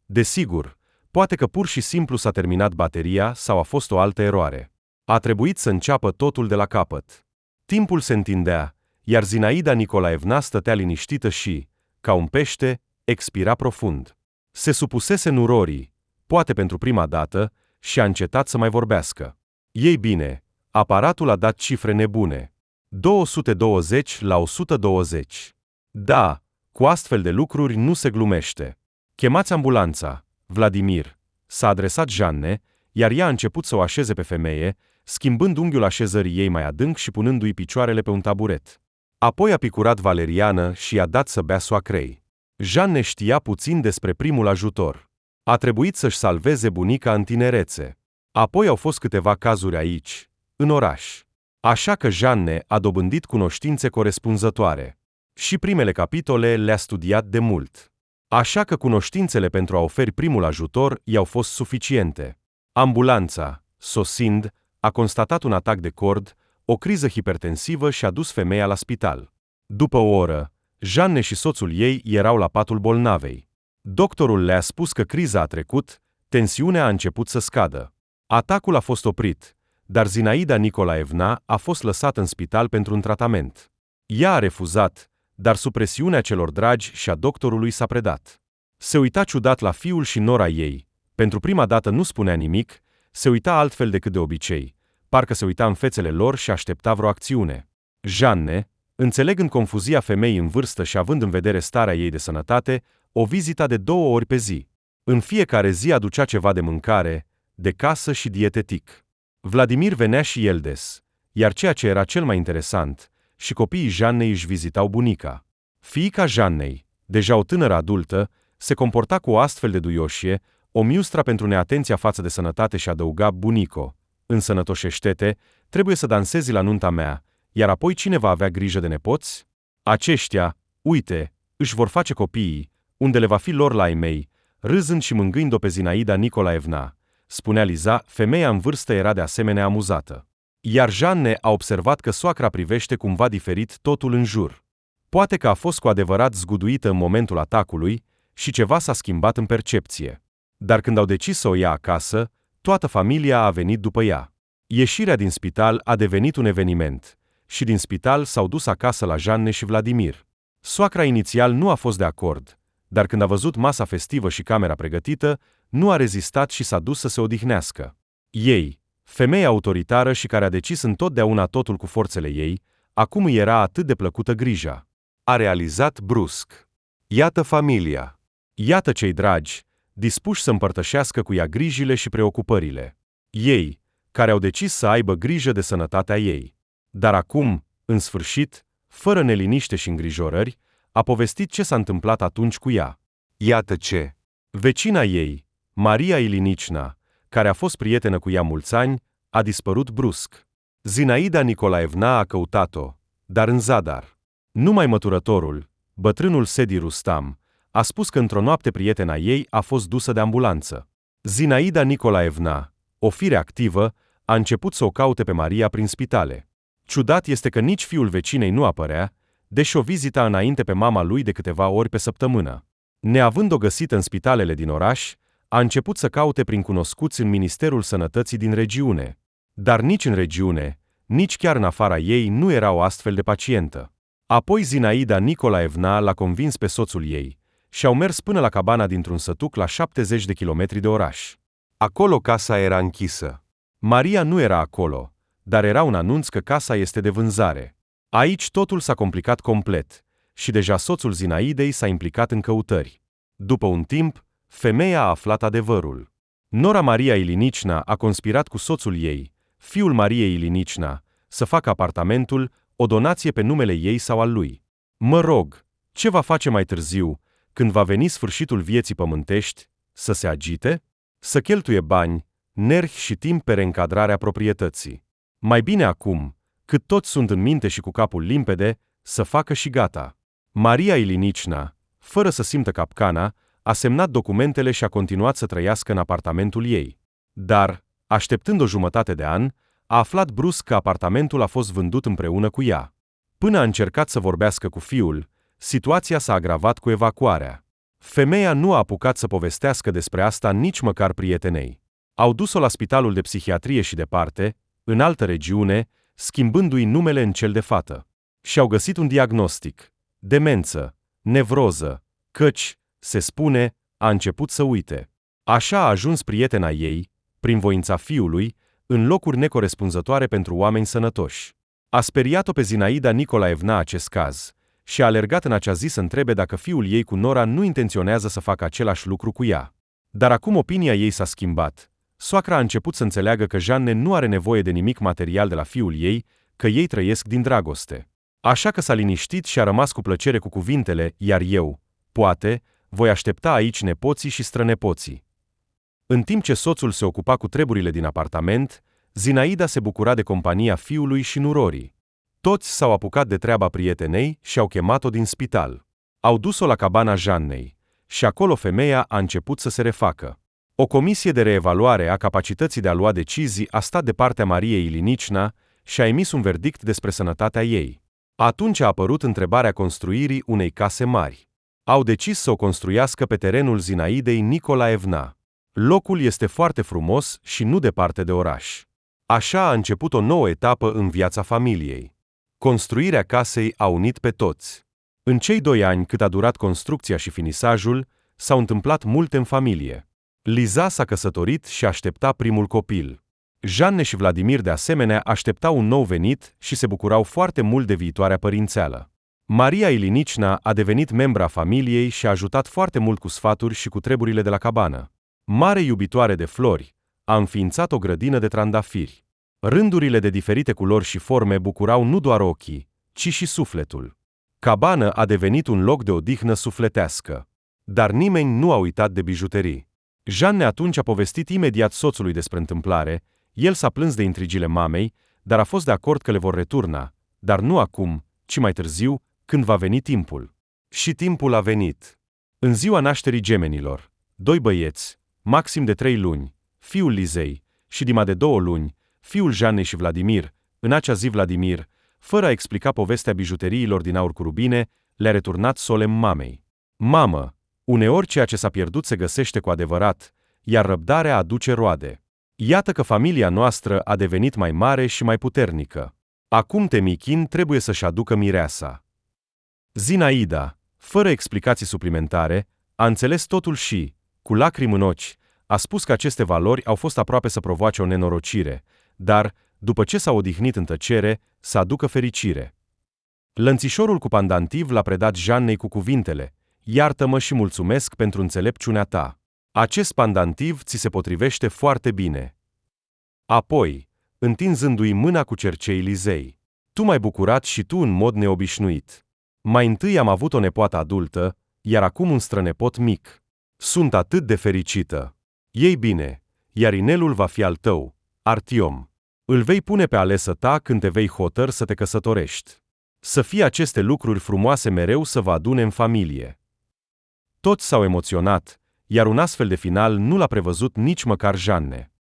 Desigur, poate că pur și simplu s-a terminat bateria sau a fost o altă eroare. A trebuit să înceapă totul de la capăt. Timpul se întindea, iar Zinaida Nicolaevna stătea liniștită și, ca un pește, expira profund. Se supusese nurorii, poate pentru prima dată, și a încetat să mai vorbească. Ei bine, aparatul a dat cifre nebune. 220 la 120. Da, cu astfel de lucruri nu se glumește. Chemați ambulanța, Vladimir. S-a adresat Jeanne, iar ea a început să o așeze pe femeie, schimbând unghiul așezării ei mai adânc și punându-i picioarele pe un taburet. Apoi a picurat valeriană și i-a dat să bea soacrei. Jeanne știa puțin despre primul ajutor. A trebuit să-și salveze bunica în tinerețe. Apoi au fost câteva cazuri aici, în oraș. Așa că Jeanne a dobândit cunoștințe corespunzătoare. Și primele capitole le-a studiat de mult. Așa că cunoștințele pentru a oferi primul ajutor i-au fost suficiente. Ambulanța, sosind, a constatat un atac de cord, o criză hipertensivă și a dus femeia la spital. După o oră, Jeanne și soțul ei erau la patul bolnavei. Doctorul le-a spus că criza a trecut, tensiunea a început să scadă. Atacul a fost oprit, dar Zinaida Nicolaevna a fost lăsată în spital pentru un tratament. Ea a refuzat, dar sub presiunea celor dragi și a doctorului s-a predat. Se uita ciudat la fiul și nora ei. Pentru prima dată nu spunea nimic, se uita altfel decât de obicei, parcă se uita în fețele lor și aștepta vreo acțiune. Jeanne, înțelegând confuzia femeii în vârstă și având în vedere starea ei de sănătate, o vizita de 2 ori pe zi. În fiecare zi aducea ceva de mâncare, de casă și dietetic. Vladimir venea și el des, iar ceea ce era cel mai interesant, și copiii Jeannei își vizitau bunica. Fiica Jeannei, deja o tânără adultă, se comporta cu o astfel de duioșie, o miustra pentru neatenția față de sănătate și adăuga: bunico, însănătoșește-te, trebuie să dansezi la nunta mea, iar apoi cine va avea grijă de nepoți? Aceștia, uite, își vor face copiii, unde le va fi lor la ai mei, râzând și mângâind-o pe Zinaida Nicolaevna, spunea Liza, femeia în vârstă era de asemenea amuzată. Iar Jeanne a observat că soacra privește cumva diferit totul în jur. Poate că a fost cu adevărat zguduită în momentul atacului și ceva s-a schimbat în percepție. Dar când au decis să o ia acasă, toată familia a venit după ea. Ieșirea din spital a devenit un eveniment și din spital s-au dus acasă la Jeanne și Vladimir. Soacra inițial nu a fost de acord, dar când a văzut masa festivă și camera pregătită, nu a rezistat și s-a dus să se odihnească. Ei, femeia autoritară și care a decis întotdeauna totul cu forțele ei, acum îi era atât de plăcută grija. A realizat brusc. Iată familia. Iată cei dragi, dispuși să împărtășească cu ea grijile și preocupările. Ei, care au decis să aibă grijă de sănătatea ei. Dar acum, în sfârșit, fără neliniște și îngrijorări, a povestit ce s-a întâmplat atunci cu ea. Iată ce. Vecina ei, Maria Ilinicna, care a fost prietenă cu ea mulți ani, a dispărut brusc. Zinaida Nicolaevna a căutat-o, dar în zadar. Numai măturătorul, bătrânul Sedi Rustam, a spus că într-o noapte prietena ei a fost dusă de ambulanță. Zinaida Nicolaevna, o fire activă, a început să o caute pe Maria prin spitale. Ciudat este că nici fiul vecinei nu apărea, deși o vizita înainte pe mama lui de câteva ori pe săptămână. Neavând-o găsită în spitalele din oraș, a început să caute prin cunoscuți în Ministerul Sănătății din regiune. Dar nici în regiune, nici chiar în afara ei nu era o astfel de pacientă. Apoi Zinaida Nicolaevna l-a convins pe soțul ei și au mers până la cabana dintr-un sătuc la 70 de kilometri de oraș. Acolo casa era închisă. Maria nu era acolo, dar era un anunț că casa este de vânzare. Aici totul s-a complicat complet și deja soțul Zinaidei s-a implicat în căutări. După un timp, femeia a aflat adevărul. Nora Maria Ilinicna a conspirat cu soțul ei, fiul Mariei Ilinicna, să facă apartamentul o donație pe numele ei sau al lui. Mă rog, ce va face mai târziu, când va veni sfârșitul vieții pământești, să se agite? Să cheltuie bani, nervi și timp pe reîncadrarea proprietății. Mai bine acum, cât toți sunt în minte și cu capul limpede, să facă și gata. Maria Ilinicna, fără să simtă capcana, a semnat documentele și a continuat să trăiască în apartamentul ei. Dar, așteptând o jumătate de an, a aflat brusc că apartamentul a fost vândut împreună cu ea. Până a încercat să vorbească cu fiul, situația s-a agravat cu evacuarea. Femeia nu a apucat să povestească despre asta nici măcar prietenei. Au dus-o la spitalul de psihiatrie și departe, în altă regiune, schimbându-i numele în cel de fată. Și-au găsit un diagnostic: demență, nevroză, căci, se spune, a început să uite. Așa a ajuns prietena ei, prin voința fiului, în locuri necorespunzătoare pentru oameni sănătoși. A speriat-o pe Zinaida Nicolaevna acest caz și a alergat în acea zi să întrebe dacă fiul ei cu Nora nu intenționează să facă același lucru cu ea. Dar acum opinia ei s-a schimbat, Soacra a început să înțeleagă că Jeanne nu are nevoie de nimic material de la fiul ei, că ei trăiesc din dragoste. Așa că s-a liniștit și a rămas cu plăcere cu cuvintele, iar eu, poate, voi aștepta aici nepoții și strănepoții. În timp ce soțul se ocupa cu treburile din apartament, Zinaida se bucura de compania fiului și nurorii. Toți s-au apucat de treaba prietenei și au chemat-o din spital. Au dus-o la cabana Jeannei și acolo femeia a început să se refacă. O comisie de reevaluare a capacității de a lua decizii a stat de partea Mariei Ilinicna și a emis un verdict despre sănătatea ei. Atunci a apărut întrebarea construirii unei case mari. Au decis să o construiască pe terenul Zinaidei Nicolaevna. Locul este foarte frumos și nu departe de oraș. Așa a început o nouă etapă în viața familiei. Construirea casei a unit pe toți. În cei 2 ani cât a durat construcția și finisajul, s-au întâmplat multe în familie. Liza s-a căsătorit și aștepta primul copil. Jeanne și Vladimir de asemenea așteptau un nou venit și se bucurau foarte mult de viitoarea părințeală. Maria Ilinicna a devenit membra familiei și a ajutat foarte mult cu sfaturi și cu treburile de la cabană. Mare iubitoare de flori, a înființat o grădină de trandafiri. Rândurile de diferite culori și forme bucurau nu doar ochii, ci și sufletul. Cabană a devenit un loc de odihnă sufletească. Dar nimeni nu a uitat de bijuterii. Jeanne atunci a povestit imediat soțului despre întâmplare, el s-a plâns de intrigile mamei, dar a fost de acord că le vor returna, dar nu acum, ci mai târziu, când va veni timpul. Și timpul a venit. În ziua nașterii gemenilor, 2 băieți, Maxim de 3 luni, fiul Lizei, și Dima de 2 luni, fiul Jeannei și Vladimir, în acea zi Vladimir, fără a explica povestea bijuteriilor din aur cu rubine, le-a returnat solemn mamei. Mamă, uneori ceea ce s-a pierdut se găsește cu adevărat, iar răbdarea aduce roade. Iată că familia noastră a devenit mai mare și mai puternică. Acum Temichin trebuie să-și aducă mireasa. Zinaida, fără explicații suplimentare, a înțeles totul și, cu lacrimi în ochi, a spus că aceste valori au fost aproape să provoace o nenorocire, dar, după ce s-a odihnit în tăcere, să aducă fericire. Lănțișorul cu pandantiv l-a predat Jeannei cu cuvintele: iartă-mă și mulțumesc pentru înțelepciunea ta. Acest pandantiv ți se potrivește foarte bine. Apoi, întinzându-i mâna cu cercei Lizei: tu m-ai bucurat și tu în mod neobișnuit. Mai întâi am avut o nepoată adultă, iar acum un strănepot mic. Sunt atât de fericită. Ei bine, iar inelul va fi al tău, Artiom. Îl vei pune pe alesă ta când te vei hotărî să te căsătorești. Să fie aceste lucruri frumoase mereu să vă adune în familie. Toți s-au emoționat, iar un astfel de final nu l-a prevăzut nici măcar Jeanne.